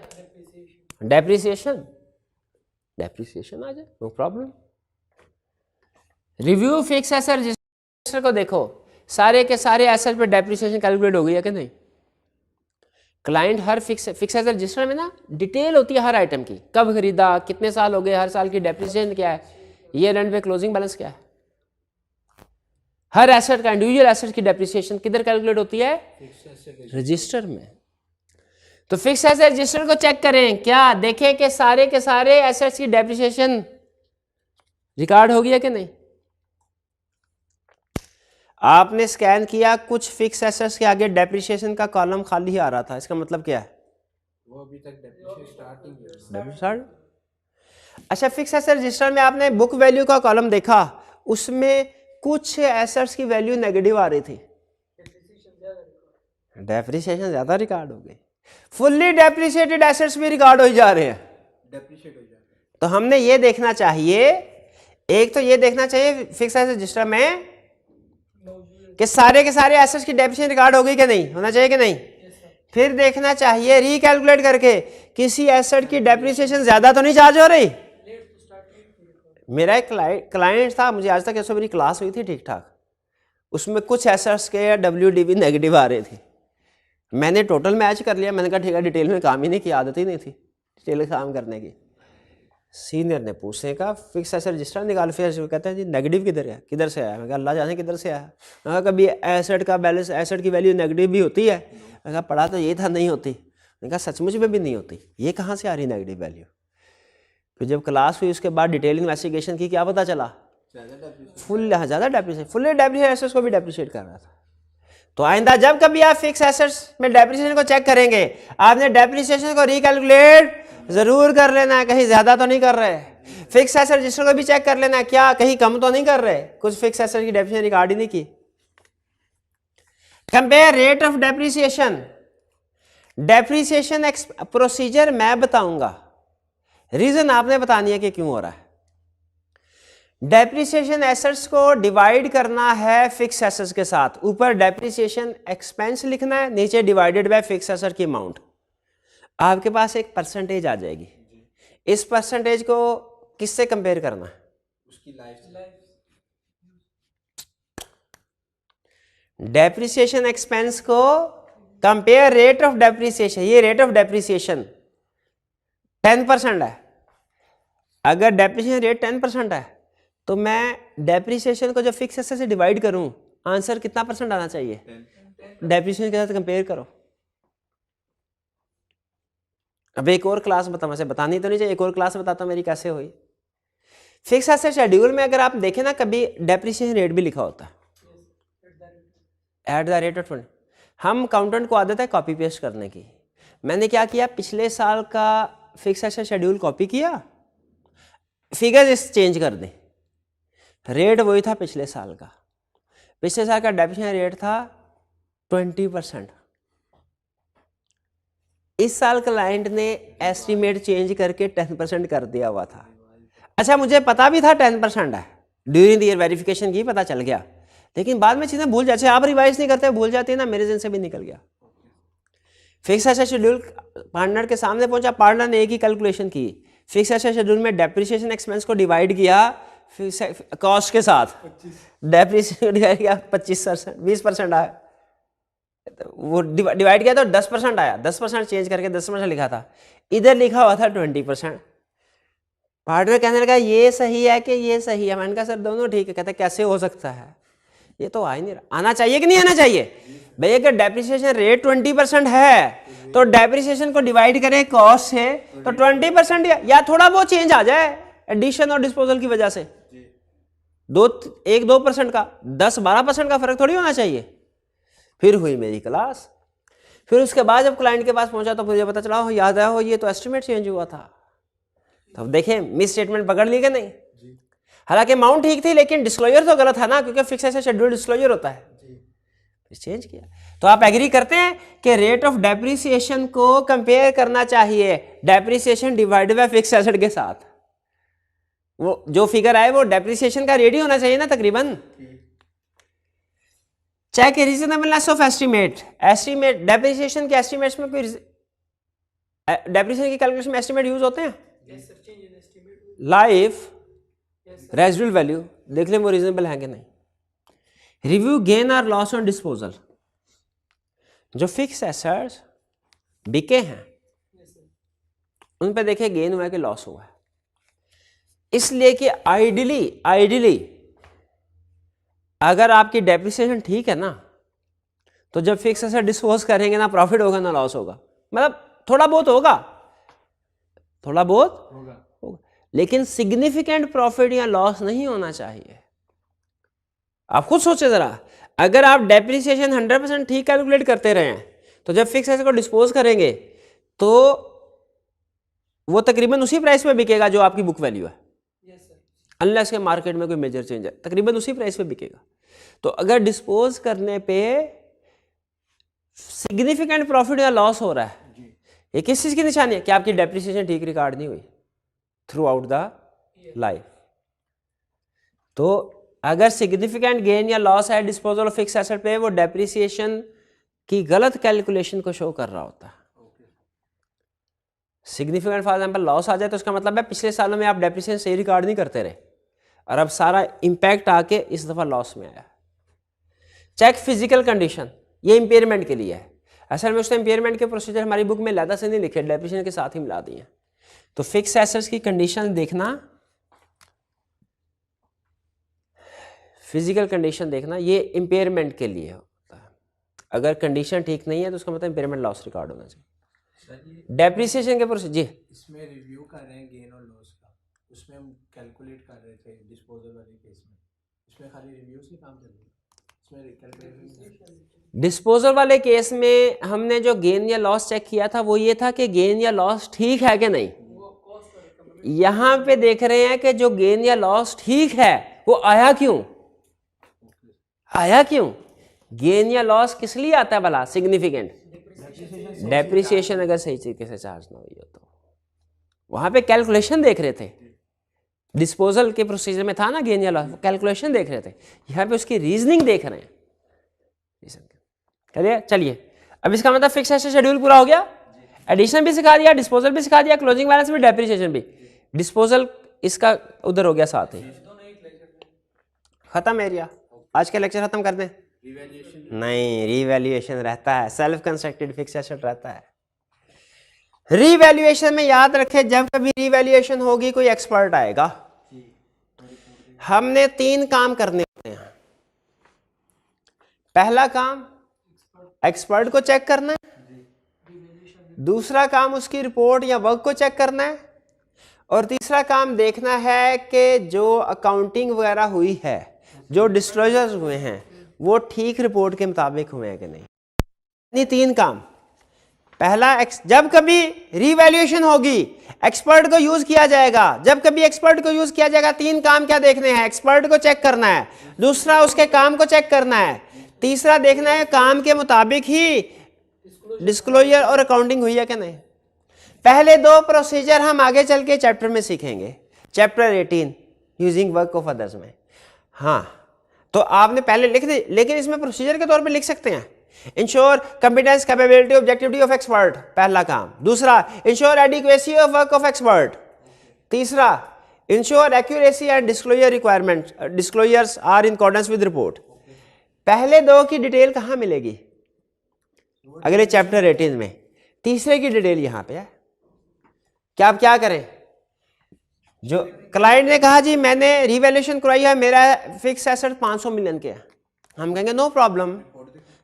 डेप्रिसिएशन, डेप्रिसिएशन आ जाए, no problem. Review fix asset register को देखो, सारे के सारे एसेट पे डेप्रिसिएशन कैलकुलेट हो गई है कि नहीं? क्लाइंट हर फिक्स एसेट रजिस्टर में ना डिटेल होती है हर आइटम की, कब खरीदा, कितने साल हो गए, हर साल की डेप्रिसिएशन क्या है, ईयर एंड पे क्लोजिंग बैलेंस क्या है। हर एसेट का, इंडिविजुअल एसेट की डेप्रिसिएशन किधर कैलकुलेट होती है? रजिस्टर में। तो फिक्स एसेट रजिस्टर को चेक करें, क्या देखें कि सारे के सारे एसेट्स की डेप्रिसिएशन रिकॉर्ड हो गया कि नहीं। आपने स्कैन किया, कुछ फिक्स एसेट्स के आगे डेप्रिसिएशन का कॉलम खाली ही आ रहा था, इसका मतलब क्या है? वो अभी तक डेप्रिसिएशन स्टार्ट नहीं हुआ। अच्छा, फिक्स एसेट रजिस्टर में आपने बुक वैल्यू का कॉलम देखा, उसमें कुछ एसेट्स की वैल्यू नेगेटिव आ रही थी, डेप्रिसिएशन ज्यादा रिकॉर्ड हो गई। फुल्ली डेप्रिसिएटेड एसेट्स भी रिकॉर्ड हो जा रहे हैं, डेप्रिसिएट हो जाता है। तो हमने ये देखना चाहिए, एक तो ये देखना चाहिए फिक्स एसेट रजिस्टर में कि सारे के सारे एसेट्स की डेप्रिसिएशन रिकॉर्ड हो गई कि नहीं, होना चाहिए कि नहीं। फिर देखना चाहिए रिकैलकुलेट करके किसी एसेट की डेप्रिसिएशन ज्यादा तो नहीं चार्ज हो रही। मेरा एक क्लाइंट था, मुझे आज तक ऐसा, मेरी क्लास हुई थी ठीक ठाक, उसमें कुछ एसेट्स के WDV नेगेटिव आ रहे थे। मैंने टोटल मैच कर लिया, मैंने कहा ठीक है, डिटेल में काम ही नहीं की, आदत ही नहीं थी डिटेल काम करने की। सीनियर ने पूछने का फिक्स एसेट रजिस्टर निकाल, फिर कहते हैं जी नेगेटिव किधर है, किधर से आया। मैं कहा अल्लाह जाने किधर से आया। मैं कहा कभी एसेट का बैलेंस, एसेट की वैल्यू नेगेटिव भी होती है। मैं कहा पढ़ा तो ये था नहीं होती। मैंने कहा सचमुच में भी नहीं होती, ये कहाँ से आ रही नेगेटिव वैल्यू। फिर जब क्लास हुई उसके बाद डिटेल इन्वेस्टिगेशन की, क्या पता चला फुल ज़्यादा डेप्रिसिएट, फुल्ली डेप्रिसिएट एसेट्स को भी डेप्रिसिएट कर रहा था। तो आइंदा जब कभी आप फिक्स एसेट्स में डेप्रिसिएशन को चेक करेंगे, आपने डेप्रिसिएशन को रिकैलकुलेट जरूर कर लेना है, कहीं ज्यादा तो नहीं कर रहे। फिक्स एसेट रजिस्टर को भी चेक कर लेना है, क्या कहीं कम तो नहीं कर रहे, कुछ फिक्स एसेट की डेप्रिसिएशन रिकॉर्ड ही नहीं की। Compare rate of depreciation, depreciation procedure मैं बताऊंगा, रीजन आपने बतानी है कि क्यों हो रहा है। डेप्रिसिएशन एसेट्स को डिवाइड करना है फिक्स एसेट्स के साथ, ऊपर डेप्रिसिएशन एक्सपेंस लिखना है, नीचे डिवाइडेड बाय फिक्स एसेट की अमाउंट। आपके पास एक परसेंटेज आ जाएगी, इस परसेंटेज को किससे कंपेयर करना है? उसकी लाइफ डेप्रिसिएशन एक्सपेंस को कंपेयर रेट ऑफ डेप्रिसिएशन, ये रेट ऑफ डेप्रिसिएशन 10% है। अगर डेप्रिसिएशन रेट 10% है तो मैं डेप्रिसिएशन को जब फिक्स एसेट से डिवाइड करूं, आंसर कितना परसेंट आना चाहिए? डेप्रिसिएशन के साथ कंपेयर करो। अब एक और क्लास बताऊं, वैसे बतानी तो नहीं चाहिए, एक और क्लास बताता हूं मेरी कैसे हुई। फिक्स एसेट शेड्यूल में अगर आप देखें ना, कभी डेप्रिसिएशन रेट भी लिखा होता है एट द रेट ऑफ 20। हम अकाउंटेंट को आदत है कॉपी पेस्ट करने की। मैंने क्या किया, पिछले साल का फिक्स एसेट शेड्यूल कॉपी किया, फिगर्स चेंज कर दें, रेट वही था पिछले साल का। पिछले साल का डेप्रिसिएशन रेट था 20%। इस साल क्लाइंट ने एस्टीमेट चेंज करके 10% कर दिया हुआ था। अच्छा, मुझे पता भी था 10% है, ड्यूरिंग द ईयर वेरिफिकेशन की पता चल गया, लेकिन बाद में चीज़ें भूल जाते, आप रिवाइज नहीं करते, भूल जाती है ना, मेरे दिन से भी निकल गया। फिक्स एसेट शेड्यूल पार्टनर के सामने पहुंचा, पार्टनर ने एक ही कैलकुलेशन की, फिक्स एसेट शेड्यूल में डेप्रिसिएशन एक्सपेंस को डिवाइड किया कॉस्ट के साथ, डेप्रिसिएशन डिवाइड किया 25%, 20% आया, वो डिवाइड किया तो 10% आया, 10% चेंज करके 10% लिखा था, इधर लिखा हुआ था 20%। पार्टनर कहने लगा ये सही है कि ये सही है, मैंने कहा सर दोनों ठीक है। कहते कैसे हो सकता है, ये तो आ ही नहीं रहा। आना चाहिए कि नहीं आना चाहिए भैया? अगर डेप्रिसिएशन रेट 20% है तो डेप्रिसिएशन को डिवाइड करें कॉस्ट से, तो 20% या थोड़ा बहुत चेंज आ जाए एडिशन और डिस्पोजल की वजह से, 1-2% का, 10-12% का फर्क थोड़ी होना चाहिए। फिर हुई मेरी क्लास। फिर उसके बाद जब क्लाइंट के पास पहुंचा तो मुझे पता चला, याद आया हो ये तो एस्टिमेट चेंज हुआ था। तब देखें मिस स्टेटमेंट पकड़ ली कि नहीं? हालांकि अमाउंट ठीक थी लेकिन डिस्क्लोजर तो गलत था ना, क्योंकि फिक्स एसेट शेड्यूल डिस्क्लोजर होता है, चेंज किया। तो आप एग्री करते हैं कि रेट ऑफ डेप्रिसिएशन को कंपेयर करना चाहिए depreciation divided by fix asset के साथ। वो जो फिगर आए वो डेप्रिसिएशन का रेट ही होना चाहिए ना तकरीबन। Check reasonableness of estimate. Estimate depreciation के एस्टीमेट्स में कोई डेप्रिसिएशन की कैलकुलेशन में एस्टीमेट यूज होते हैं? लाइफ रेजिडुअल वैल्यू देख लें वो रीजनेबल है कि नहीं। रिव्यू गेन और लॉस ऑन डिस्पोजल। जो फिक्स एसेट्स बिके हैं उन पे देखे गेन हुआ है कि लॉस हुआ है। इसलिए कि आइडियली अगर आपकी डेप्रिसिएशन ठीक है ना, तो जब फिक्स एसेट डिस्पोज करेंगे ना प्रॉफिट होगा ना लॉस होगा, मतलब थोड़ा बहुत होगा, लेकिन सिग्निफिकेंट प्रॉफिट या लॉस नहीं होना चाहिए। आप खुद सोचे जरा, अगर आप डेप्रिसिएशन 100% ठीक कैलकुलेट करते रहे तो जब फिक्स एसेट को डिस्पोज करेंगे तो वो तकरीबन उसी प्राइस पे बिकेगा जो आपकी बुक वैल्यू है, अनलेस के मार्केट में कोई मेजर चेंज है, तकरीबन उसी प्राइस पे बिकेगा। तो अगर डिस्पोज करने पे सिग्निफिकेंट प्रॉफिट या लॉस हो रहा है, ये किस चीज की निशानी है? कि आपकी डेप्रिसिएशन ठीक रिकॉर्ड नहीं हुई थ्रू आउट द लाइफ। तो अगर सिग्निफिकेंट गेन या लॉस है डिस्पोजल ऑफ फिक्स एसेट पे, वो डेप्रिसिएशन की गलत कैलकुलेशन को शो कर रहा होता है। सिग्निफिकेंट फॉर एग्जांपल लॉस आ जाए तो उसका मतलब है पिछले सालों में आप डेप्रिसिएशन सही रिकॉर्ड नहीं करते रहे और अब सारा इंपैक्ट आके इस दफा लॉस में आया। चेक फिजिकल कंडीशन, ये इंपेयरमेंट के लिए है। असल में उसने इंपेयरमेंट के प्रोसीजर हमारी बुक में लैदा से नहीं लिखे, डेप्रिसिएशन के साथ ही मिला दिए। तो फिक्स एसेट्स की कंडीशन देखना, फिजिकल कंडीशन देखना, ये इंपेयरमेंट के लिए होता है। अगर कंडीशन ठीक नहीं है तो उसका मतलब इंपेयरमेंट लॉस रिकॉर्ड होना चाहिए। डेप्रिसिएशन के प्रोसीजर जी, इसमें रिव्यू कर रहे हैं गेन और लॉस का, उसमें हम कैलकुलेट कर रहे थे डिस्पोजल वाले केस में, इसमें खाली रिव्यू से काम चल रहा है, इसमें कैलकुलेशन। डिस्पोजल वाले केस में हमने जो गेन या लॉस चेक किया था वो ये था कि गेन या लॉस ठीक है कि नहीं। यहां पे देख रहे हैं कि जो गेन या लॉस ठीक है वो आया क्यों, गेन या लॉस किस लिए आता है भला? सिग्निफिकेंट डेप्रिसिएशन अगर सही तरीके से चार्ज ना हुई हो तो। वहां पे कैलकुलेशन देख रहे थे, डिस्पोजल के प्रोसीजर में था ना गेन या लॉस, वो कैलकुलेशन देख रहे थे, यहाँ पे उसकी रीजनिंग देख रहे हैं। चलिए अब इसका मतलब फिक्स एसेट शेड्यूल पूरा हो गया, एडिशन भी सिखा दिया, डिस्पोजल भी सिखा दिया, क्लोजिंग बैलेंस भी, डेप्रिसिएशन भी। डिस्पोजल इसका उधर हो गया साथ ही, खत्म एरिया। आज का लेक्चर खत्म कर दें? नहीं, रीवैल्यूएशन रहता है, सेल्फ कंस्ट्रक्टेड फिक्स एसेट रहता है। रीवैल्यूएशन में याद रखें, जब कभी रीवैल्यूएशन होगी कोई एक्सपर्ट आएगा। हमने 3 काम करने होते हैं। पहला काम एक्सपर्ट को चेक करना है, दूसरा काम उसकी रिपोर्ट या वर्क को चेक करना है, और तीसरा काम देखना है कि जो अकाउंटिंग वगैरह हुई है, जो डिस्क्लोजर्स हुए हैं, वो ठीक रिपोर्ट के मुताबिक हुए हैं कि नहीं। यानी 3 काम। पहला, जब कभी रीवैल्यूएशन होगी एक्सपर्ट को यूज किया जाएगा। जब कभी एक्सपर्ट को यूज किया जाएगा 3 काम क्या देखने हैं? एक्सपर्ट को चेक करना है, दूसरा उसके काम को चेक करना है, तीसरा देखना है काम के मुताबिक ही डिस्क्लोजर और अकाउंटिंग हुई है कि नहीं। पहले 2 प्रोसीजर हम आगे चल के चैप्टर में सीखेंगे, chapter 18 using work of others में। हाँ, तो आपने पहले लिख दी, लेकिन इसमें प्रोसीजर के तौर पे लिख सकते हैं। Ensure competence, capability, objectivity of expert, पहला काम। दूसरा, ensure adequacy of work of expert. तीसरा, ensure accuracy and disclosure requirement, disclosures are in accordance with report. पहले 2 की डिटेल कहाँ मिलेगी? अगले चैप्टर 18 में। तीसरे की डिटेल यहाँ पे है। क्या आप क्या करें? जो क्लाइंट ने कहा जी मैंने रिवैल्यूएशन करवाई है, मेरा फिक्स एसेट 500 मिलियन के है, हम कहेंगे नो प्रॉब्लम।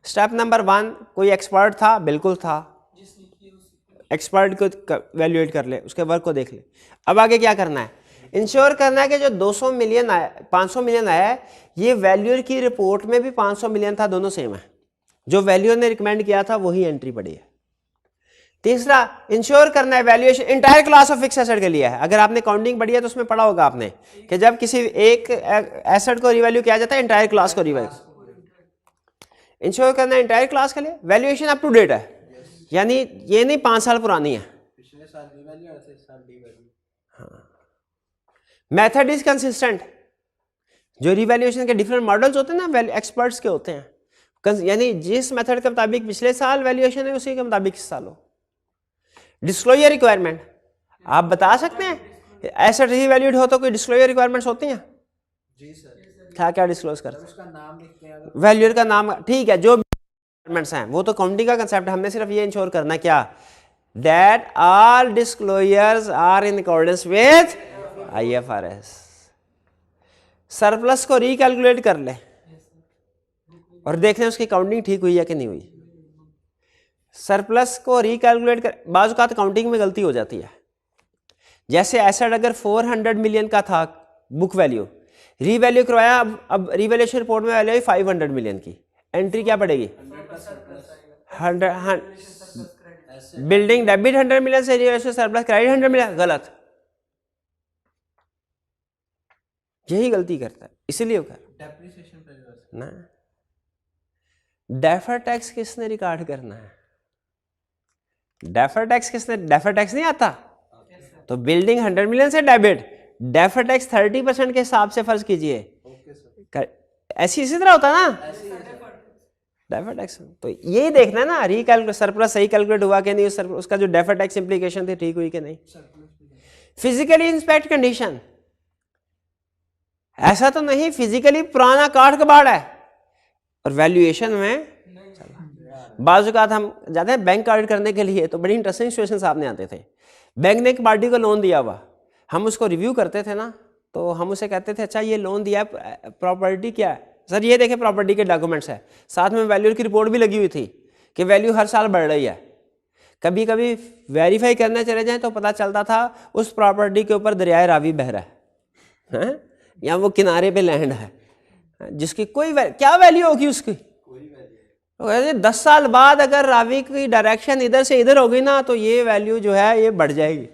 स्टेप नंबर 1, कोई एक्सपर्ट था? बिल्कुल था। एक्सपर्ट को वैल्यूएट कर ले, उसके वर्क को देख ले। अब आगे क्या करना है? इंश्योर करना है कि जो 200 मिलियन आया, 500 मिलियन आया है, ये वैल्यूअर की रिपोर्ट में भी 500 मिलियन था, दोनों सेम है। जो वैल्यूअर ने रिकमेंड किया था वही एंट्री पड़ी है। तीसरा, इंश्योर करना है valuation entire class of fix asset के लिए है। अगर आपने काउंटिंग पढ़ी है तो उसमें पढ़ा होगा आपने कि जब किसी एक एसेट को रिवैल्यू किया जाता है, इंटायर क्लास को रिवैल्यू। इंश्योर करना है इंटायर क्लास के लिए वैल्यूएशन अप टू डेट है, यानी ये नहीं 5 साल पुरानी है। पिछले साल रिवैल्यू और इस साल डीवैल्यू। हाँ। Method is consistent. जो रिवैल्यूएशन के डिफरेंट मॉडल्स होते हैं ना, एक्सपर्ट्स के होते हैं, यानी जिस मेथड के मुताबिक पिछले साल वैल्यूएशन है उसी के मुताबिक इस साल हो। डिस्क्लोजर रिक्वायरमेंट, आप बता सकते हैं एसेट रीवैल्यूड हो तो कोई डिस्क्लोजर रिक्वायरमेंट्स होती हैं? जी सर। क्या क्या डिस्क्लोज करते हैं? उसका नाम लिखते हैं अगर वैल्यूअर का नाम, ठीक है, जो रिक्वायरमेंट्स हैं वो तो काउंटिंग का कंसेप्ट है। हमने सिर्फ ये इंश्योर करना है क्या, that all disclosures are in accordance with IFRS। Surplus को रिकैलकुलेट कर ले और देख लें उसकी काउंटिंग ठीक हुई है कि नहीं हुई। सरप्लस को रिकैलकुलेट कर, बाज़ औक़ात काउंटिंग में गलती हो जाती है। जैसे एसेट अगर 400 मिलियन का था बुक वैल्यू, रीवैल्यू करवाया, अब रिवैल्यूएशन रिपोर्ट में वैल्यू 500 मिलियन की, एंट्री क्या पड़ेगी? 100। बिल्डिंग डेबिट 100 मिलियन से रिवैल्यूएशन सरप्लस क्रेडिट 100 मिलियन, गलत। यही गलती करता है, इसीलिए डेप्रिसिएशन पे रिवर्स ना। डेफर टैक्स किसने रिकॉर्ड करना है? डेफर टैक्स किसने, डेफर टैक्स नहीं आता तो बिल्डिंग 100 मिलियन से डेबिट, डेफर टैक्स 30% के हिसाब से फर्ज कीजिए। Okay sir. ऐसी इसी तरह होता ना डेफर टैक्स। तो यही देखना है ना, रिकैलकुलेट सरप्लस सही कैलकुलेट हुआ कि नहीं, उसका जो डेफर टैक्स इंप्लीकेशन थी ठीक हुई कि नहीं। फिजिकली इंस्पेक्ट कंडीशन, ऐसा तो नहीं फिजिकली पुराना काठ कबाड़ है और वैल्यूएशन में बाज़ औक़ात हम जाते हैं बैंक ऑडिट करने के लिए, तो बड़ी इंटरेस्टिंग सिचुएशन सामने आते थे। बैंक ने एक पार्टी को लोन दिया हुआ, हम उसको रिव्यू करते थे ना, तो हम उसे कहते थे अच्छा ये लोन दिया है, प्रॉपर्टी क्या है? सर ये देखें प्रॉपर्टी के डॉक्यूमेंट्स है, साथ में वैल्यू की रिपोर्ट भी लगी हुई थी कि वैल्यू हर साल बढ़ रही है। कभी कभी वेरीफाई करने चले जाएं तो पता चलता था उस प्रॉपर्टी के ऊपर दरियाए रावी बह रहा है, या वो किनारे पे लैंड है जिसकी कोई क्या वैल्यू होगी उसकी? 10 साल बाद अगर रावी की डायरेक्शन इधर से इधर होगी ना तो ये वैल्यू जो है ये बढ़ जाएगी।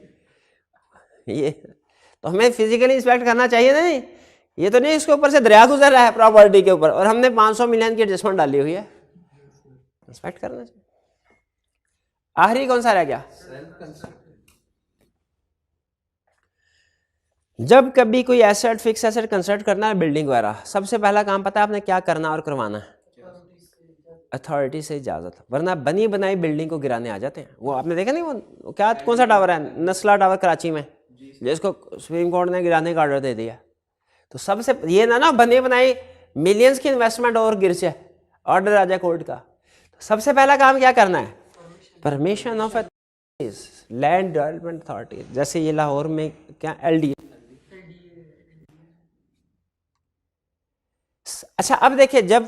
ये तो हमें फिजिकली इंस्पेक्ट करना चाहिए नहीं, ये तो नहीं इसके ऊपर से दरिया गुजर रहा है प्रॉपर्टी के ऊपर और हमने 500 मिलियन की एडजस्टमेंट डाली हुई है, इंस्पेक्ट करना चाहिए। आखिरी कौन सा रह गया? जब कभी कोई एसेट फिक्स एसेट कंस्ट्रक्ट करना है, बिल्डिंग वगैरह, सबसे पहला काम पता है आपने क्या करना और करवाना है? अथॉरिटी से इजाजत, वरना बनी बनाई बिल्डिंग को गिराने आ जाते हैं। वो आपने देखा नहीं वो क्या कौन सा टावर है, नस्ला टावर कराची में, जिसको सुप्रीम कोर्ट ने गिराने का ऑर्डर दे दिया। तो सबसे ये ना बनी बनाई मिलियंस की इन्वेस्टमेंट और गिर जाए, ऑर्डर आ जाए कोर्ट का, तो सबसे पहला काम क्या करना है? Permission of land development authority. जैसे ये लाहौर में क्या LDA। अच्छा अब देखिए जब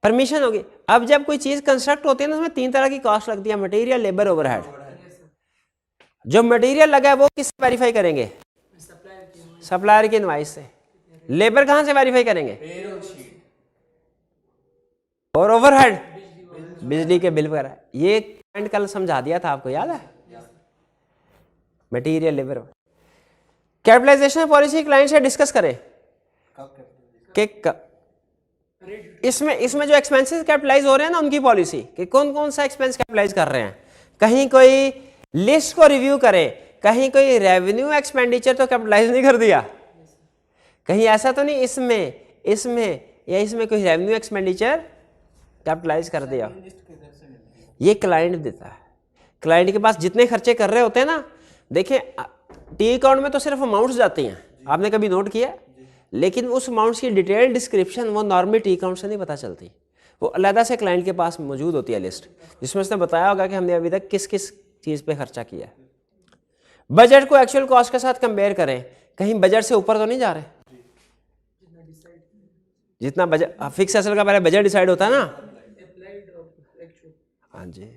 परमिशन होगी, अब जब कोई चीज कंस्ट्रक्ट होती है ना उसमें 3 तरह की कॉस्ट लगती है, मटेरियल, लेबर, ओवरहेड। जो मटेरियल लगा है वो किससे वेरीफाई करेंगे? सप्लायर की इनवाइस से। लेबर कहाँ से वेरीफाई करेंगे? और ओवरहेड बिजली के बिल वगैरह। ये पॉइंट कल समझा दिया था आपको, याद है? Material labour. Capitalisation policy client से डिस्कस करें कि इसमें जो एक्सपेंसेस कैपिटलाइज हो रहे हैं ना, उनकी पॉलिसी कि कौन कौन सा एक्सपेंस कैपिटलाइज कर रहे हैं। कहीं कोई लिस्ट को रिव्यू करे, कहीं कोई रेवेन्यू एक्सपेंडिचर तो कैपिटलाइज नहीं कर दिया, कहीं ऐसा तो नहीं इसमें कोई रेवेन्यू एक्सपेंडिचर कैपिटलाइज कर दिया। ये क्लाइंट देता है। क्लाइंट के पास जितने खर्चे कर रहे होते हैं ना, देखें टी अकाउंट में तो सिर्फ अमाउंट्स जाती हैं, आपने कभी नोट किया? लेकिन उस अमाउंट्स की डिटेल डिस्क्रिप्शन वो नॉर्मल टी अकाउंट से नहीं पता चलती, वो अलग से क्लाइंट के पास मौजूद होती है लिस्ट, जिसमें उसने बताया होगा कि हमने अभी तक किस किस चीज़ पे खर्चा किया है। बजट को एक्चुअल कॉस्ट के साथ कंपेयर करें, कहीं बजट से ऊपर तो नहीं जा रहे। जितना बजट फिक्स असल का पहले बजट डिसाइड होता है ना। हाँ जी,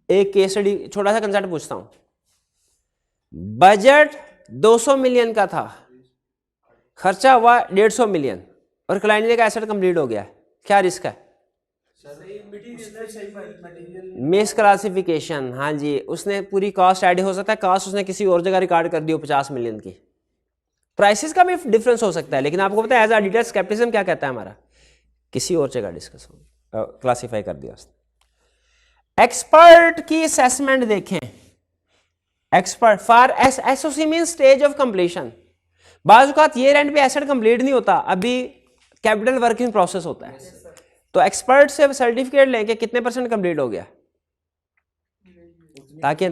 एक केस स्टडी, छोटा सा कंसेप्ट पूछता हूं। बजट 200 मिलियन का था, खर्चा हुआ 150 मिलियन और क्लाइंट का एसेट कंप्लीट हो गया, क्या रिस्क है? Miss classification. हाँ जी, उसने पूरी कॉस्ट ऐड, हो सकता है कॉस्ट उसने किसी और जगह रिकॉर्ड कर दी हो 50 मिलियन की। प्राइसेस का भी डिफरेंस हो सकता है, लेकिन आपको पता है एज ऑडिटर स्केप्टिसिज्म क्या कहता है हमारा, किसी और जगह डिस्कस हो क्लासिफाई कर दिया उसने। एक्सपर्ट की असेसमेंट देखें। Expert for SOC mean stage of completion. बाज़ औक़ात ये रेंट पे एसेट कंप्लीट नहीं होता, अभी कैपिटल वर्किंग प्रोसेस होता है, तो एक्सपर्ट से सर्टिफिकेट लेके कितने % कंप्लीट हो गया, ताकि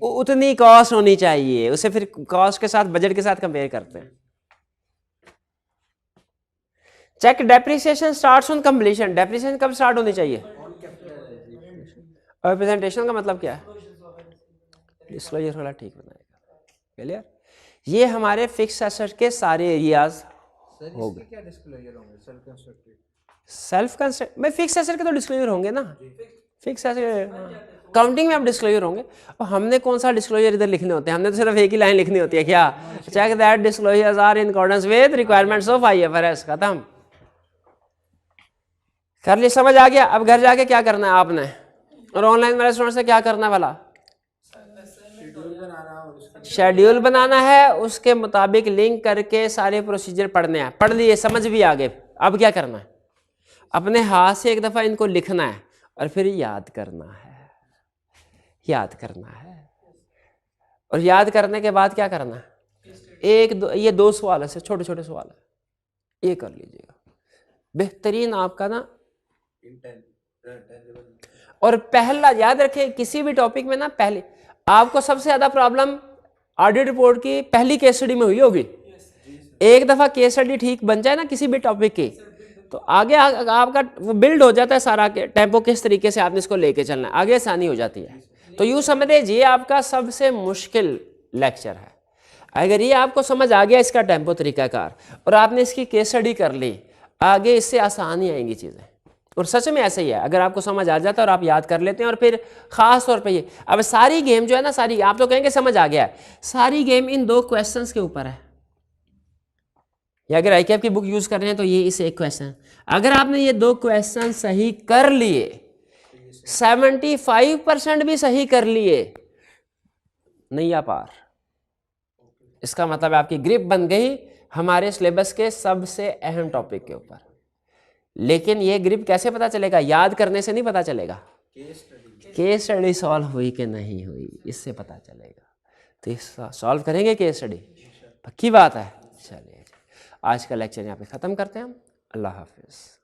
उतनी कॉस्ट होनी चाहिए, उसे फिर कॉस्ट के साथ बजट के साथ कंपेयर करते हैं। Check depreciation starts on completion. Depreciation कब स्टार्ट होनी चाहिए? और प्रेजेंटेशन का मतलब क्या है? डिस्क्लोजर वाला ठीक बनाएगा। क्लियर? ये हमारे फिक्स एसेट के सारे एरियाज हो गए। क्या डिस्क्लोजर होंगे? सेल्फ कंस्ट्रक्टेड, सेल्फ कंस्ट्रक्ट में फिक्स एसेट के तो डिस्क्लोजर होंगे ना। फिक्स एसेट काउंटिंग में आप डिस्क्लोजर होंगे। और हमने कौन सा डिस्क्लोजर इधर लिखने होते हैं? हमने तो सिर्फ एक ही लाइन लिखनी होती है, क्या? Check that disclosures are in accordance with requirements of IFRS. खत्म, कर ली, समझ आ गया? अब घर जाके क्या करना है आपने, और ऑनलाइन वाले स्टूडेंट से क्या करना है वाला? शेड्यूल बनाना है, उसके मुताबिक लिंक करके सारे प्रोसीजर पढ़ने हैं। पढ़ लिए, समझ भी आ गए। अब क्या करना है? अपने हाथ से एक दफ़ा इनको लिखना है और फिर याद करना है। याद करना है, और याद करने के बाद क्या करना है? ये 2 सवाल है, छोटे छोटे सवाल है, ये कर लीजिएगा, बेहतरीन आपका ना। और पहला याद रखें, किसी भी टॉपिक में ना पहले आपको सबसे ज़्यादा प्रॉब्लम ऑडिट रिपोर्ट की पहली केस स्टडी में हुई होगी। एक दफ़ा केस स्टडी ठीक बन जाए ना किसी भी टॉपिक की, तो आगे आपका वो बिल्ड हो जाता है सारा टेम्पो, किस तरीके से आपने इसको लेके चलना है, आगे आसानी हो जाती है। तो यूँ समझे ये आपका सबसे मुश्किल लेक्चर है। अगर ये आपको समझ आ गया इसका टेम्पो तरीकाकार, और आपने इसकी केस स्टडी कर ली, आगे इससे आसानी आएंगी चीज़ें। और सच में ऐसे ही है, अगर आपको समझ आ जाता है और आप याद कर लेते हैं, और फिर ख़ास तौर पे ये अब सारी गेम जो है ना, सारी आप तो कहेंगे समझ आ गया है, सारी गेम इन 2 क्वेश्चंस के ऊपर है। या अगर आईकेएफ की बुक यूज़ कर रहे हैं तो ये इस एक क्वेश्चन, अगर आपने ये 2 क्वेश्चन सही कर लिए, 75% भी सही कर लिए, नहीं आ पार, इसका मतलब आपकी ग्रिप बन गई हमारे सिलेबस के सबसे अहम टॉपिक के ऊपर। लेकिन ये ग्रिप कैसे पता चलेगा? याद करने से नहीं पता चलेगा, केस स्टडी सॉल्व हुई कि नहीं हुई, इससे पता चलेगा। तो इस सॉल्व करेंगे केस स्टडी, पक्की बात है। चलिए आज का लेक्चर यहाँ पे ख़त्म करते हैं हम। अल्लाह हाफिज़।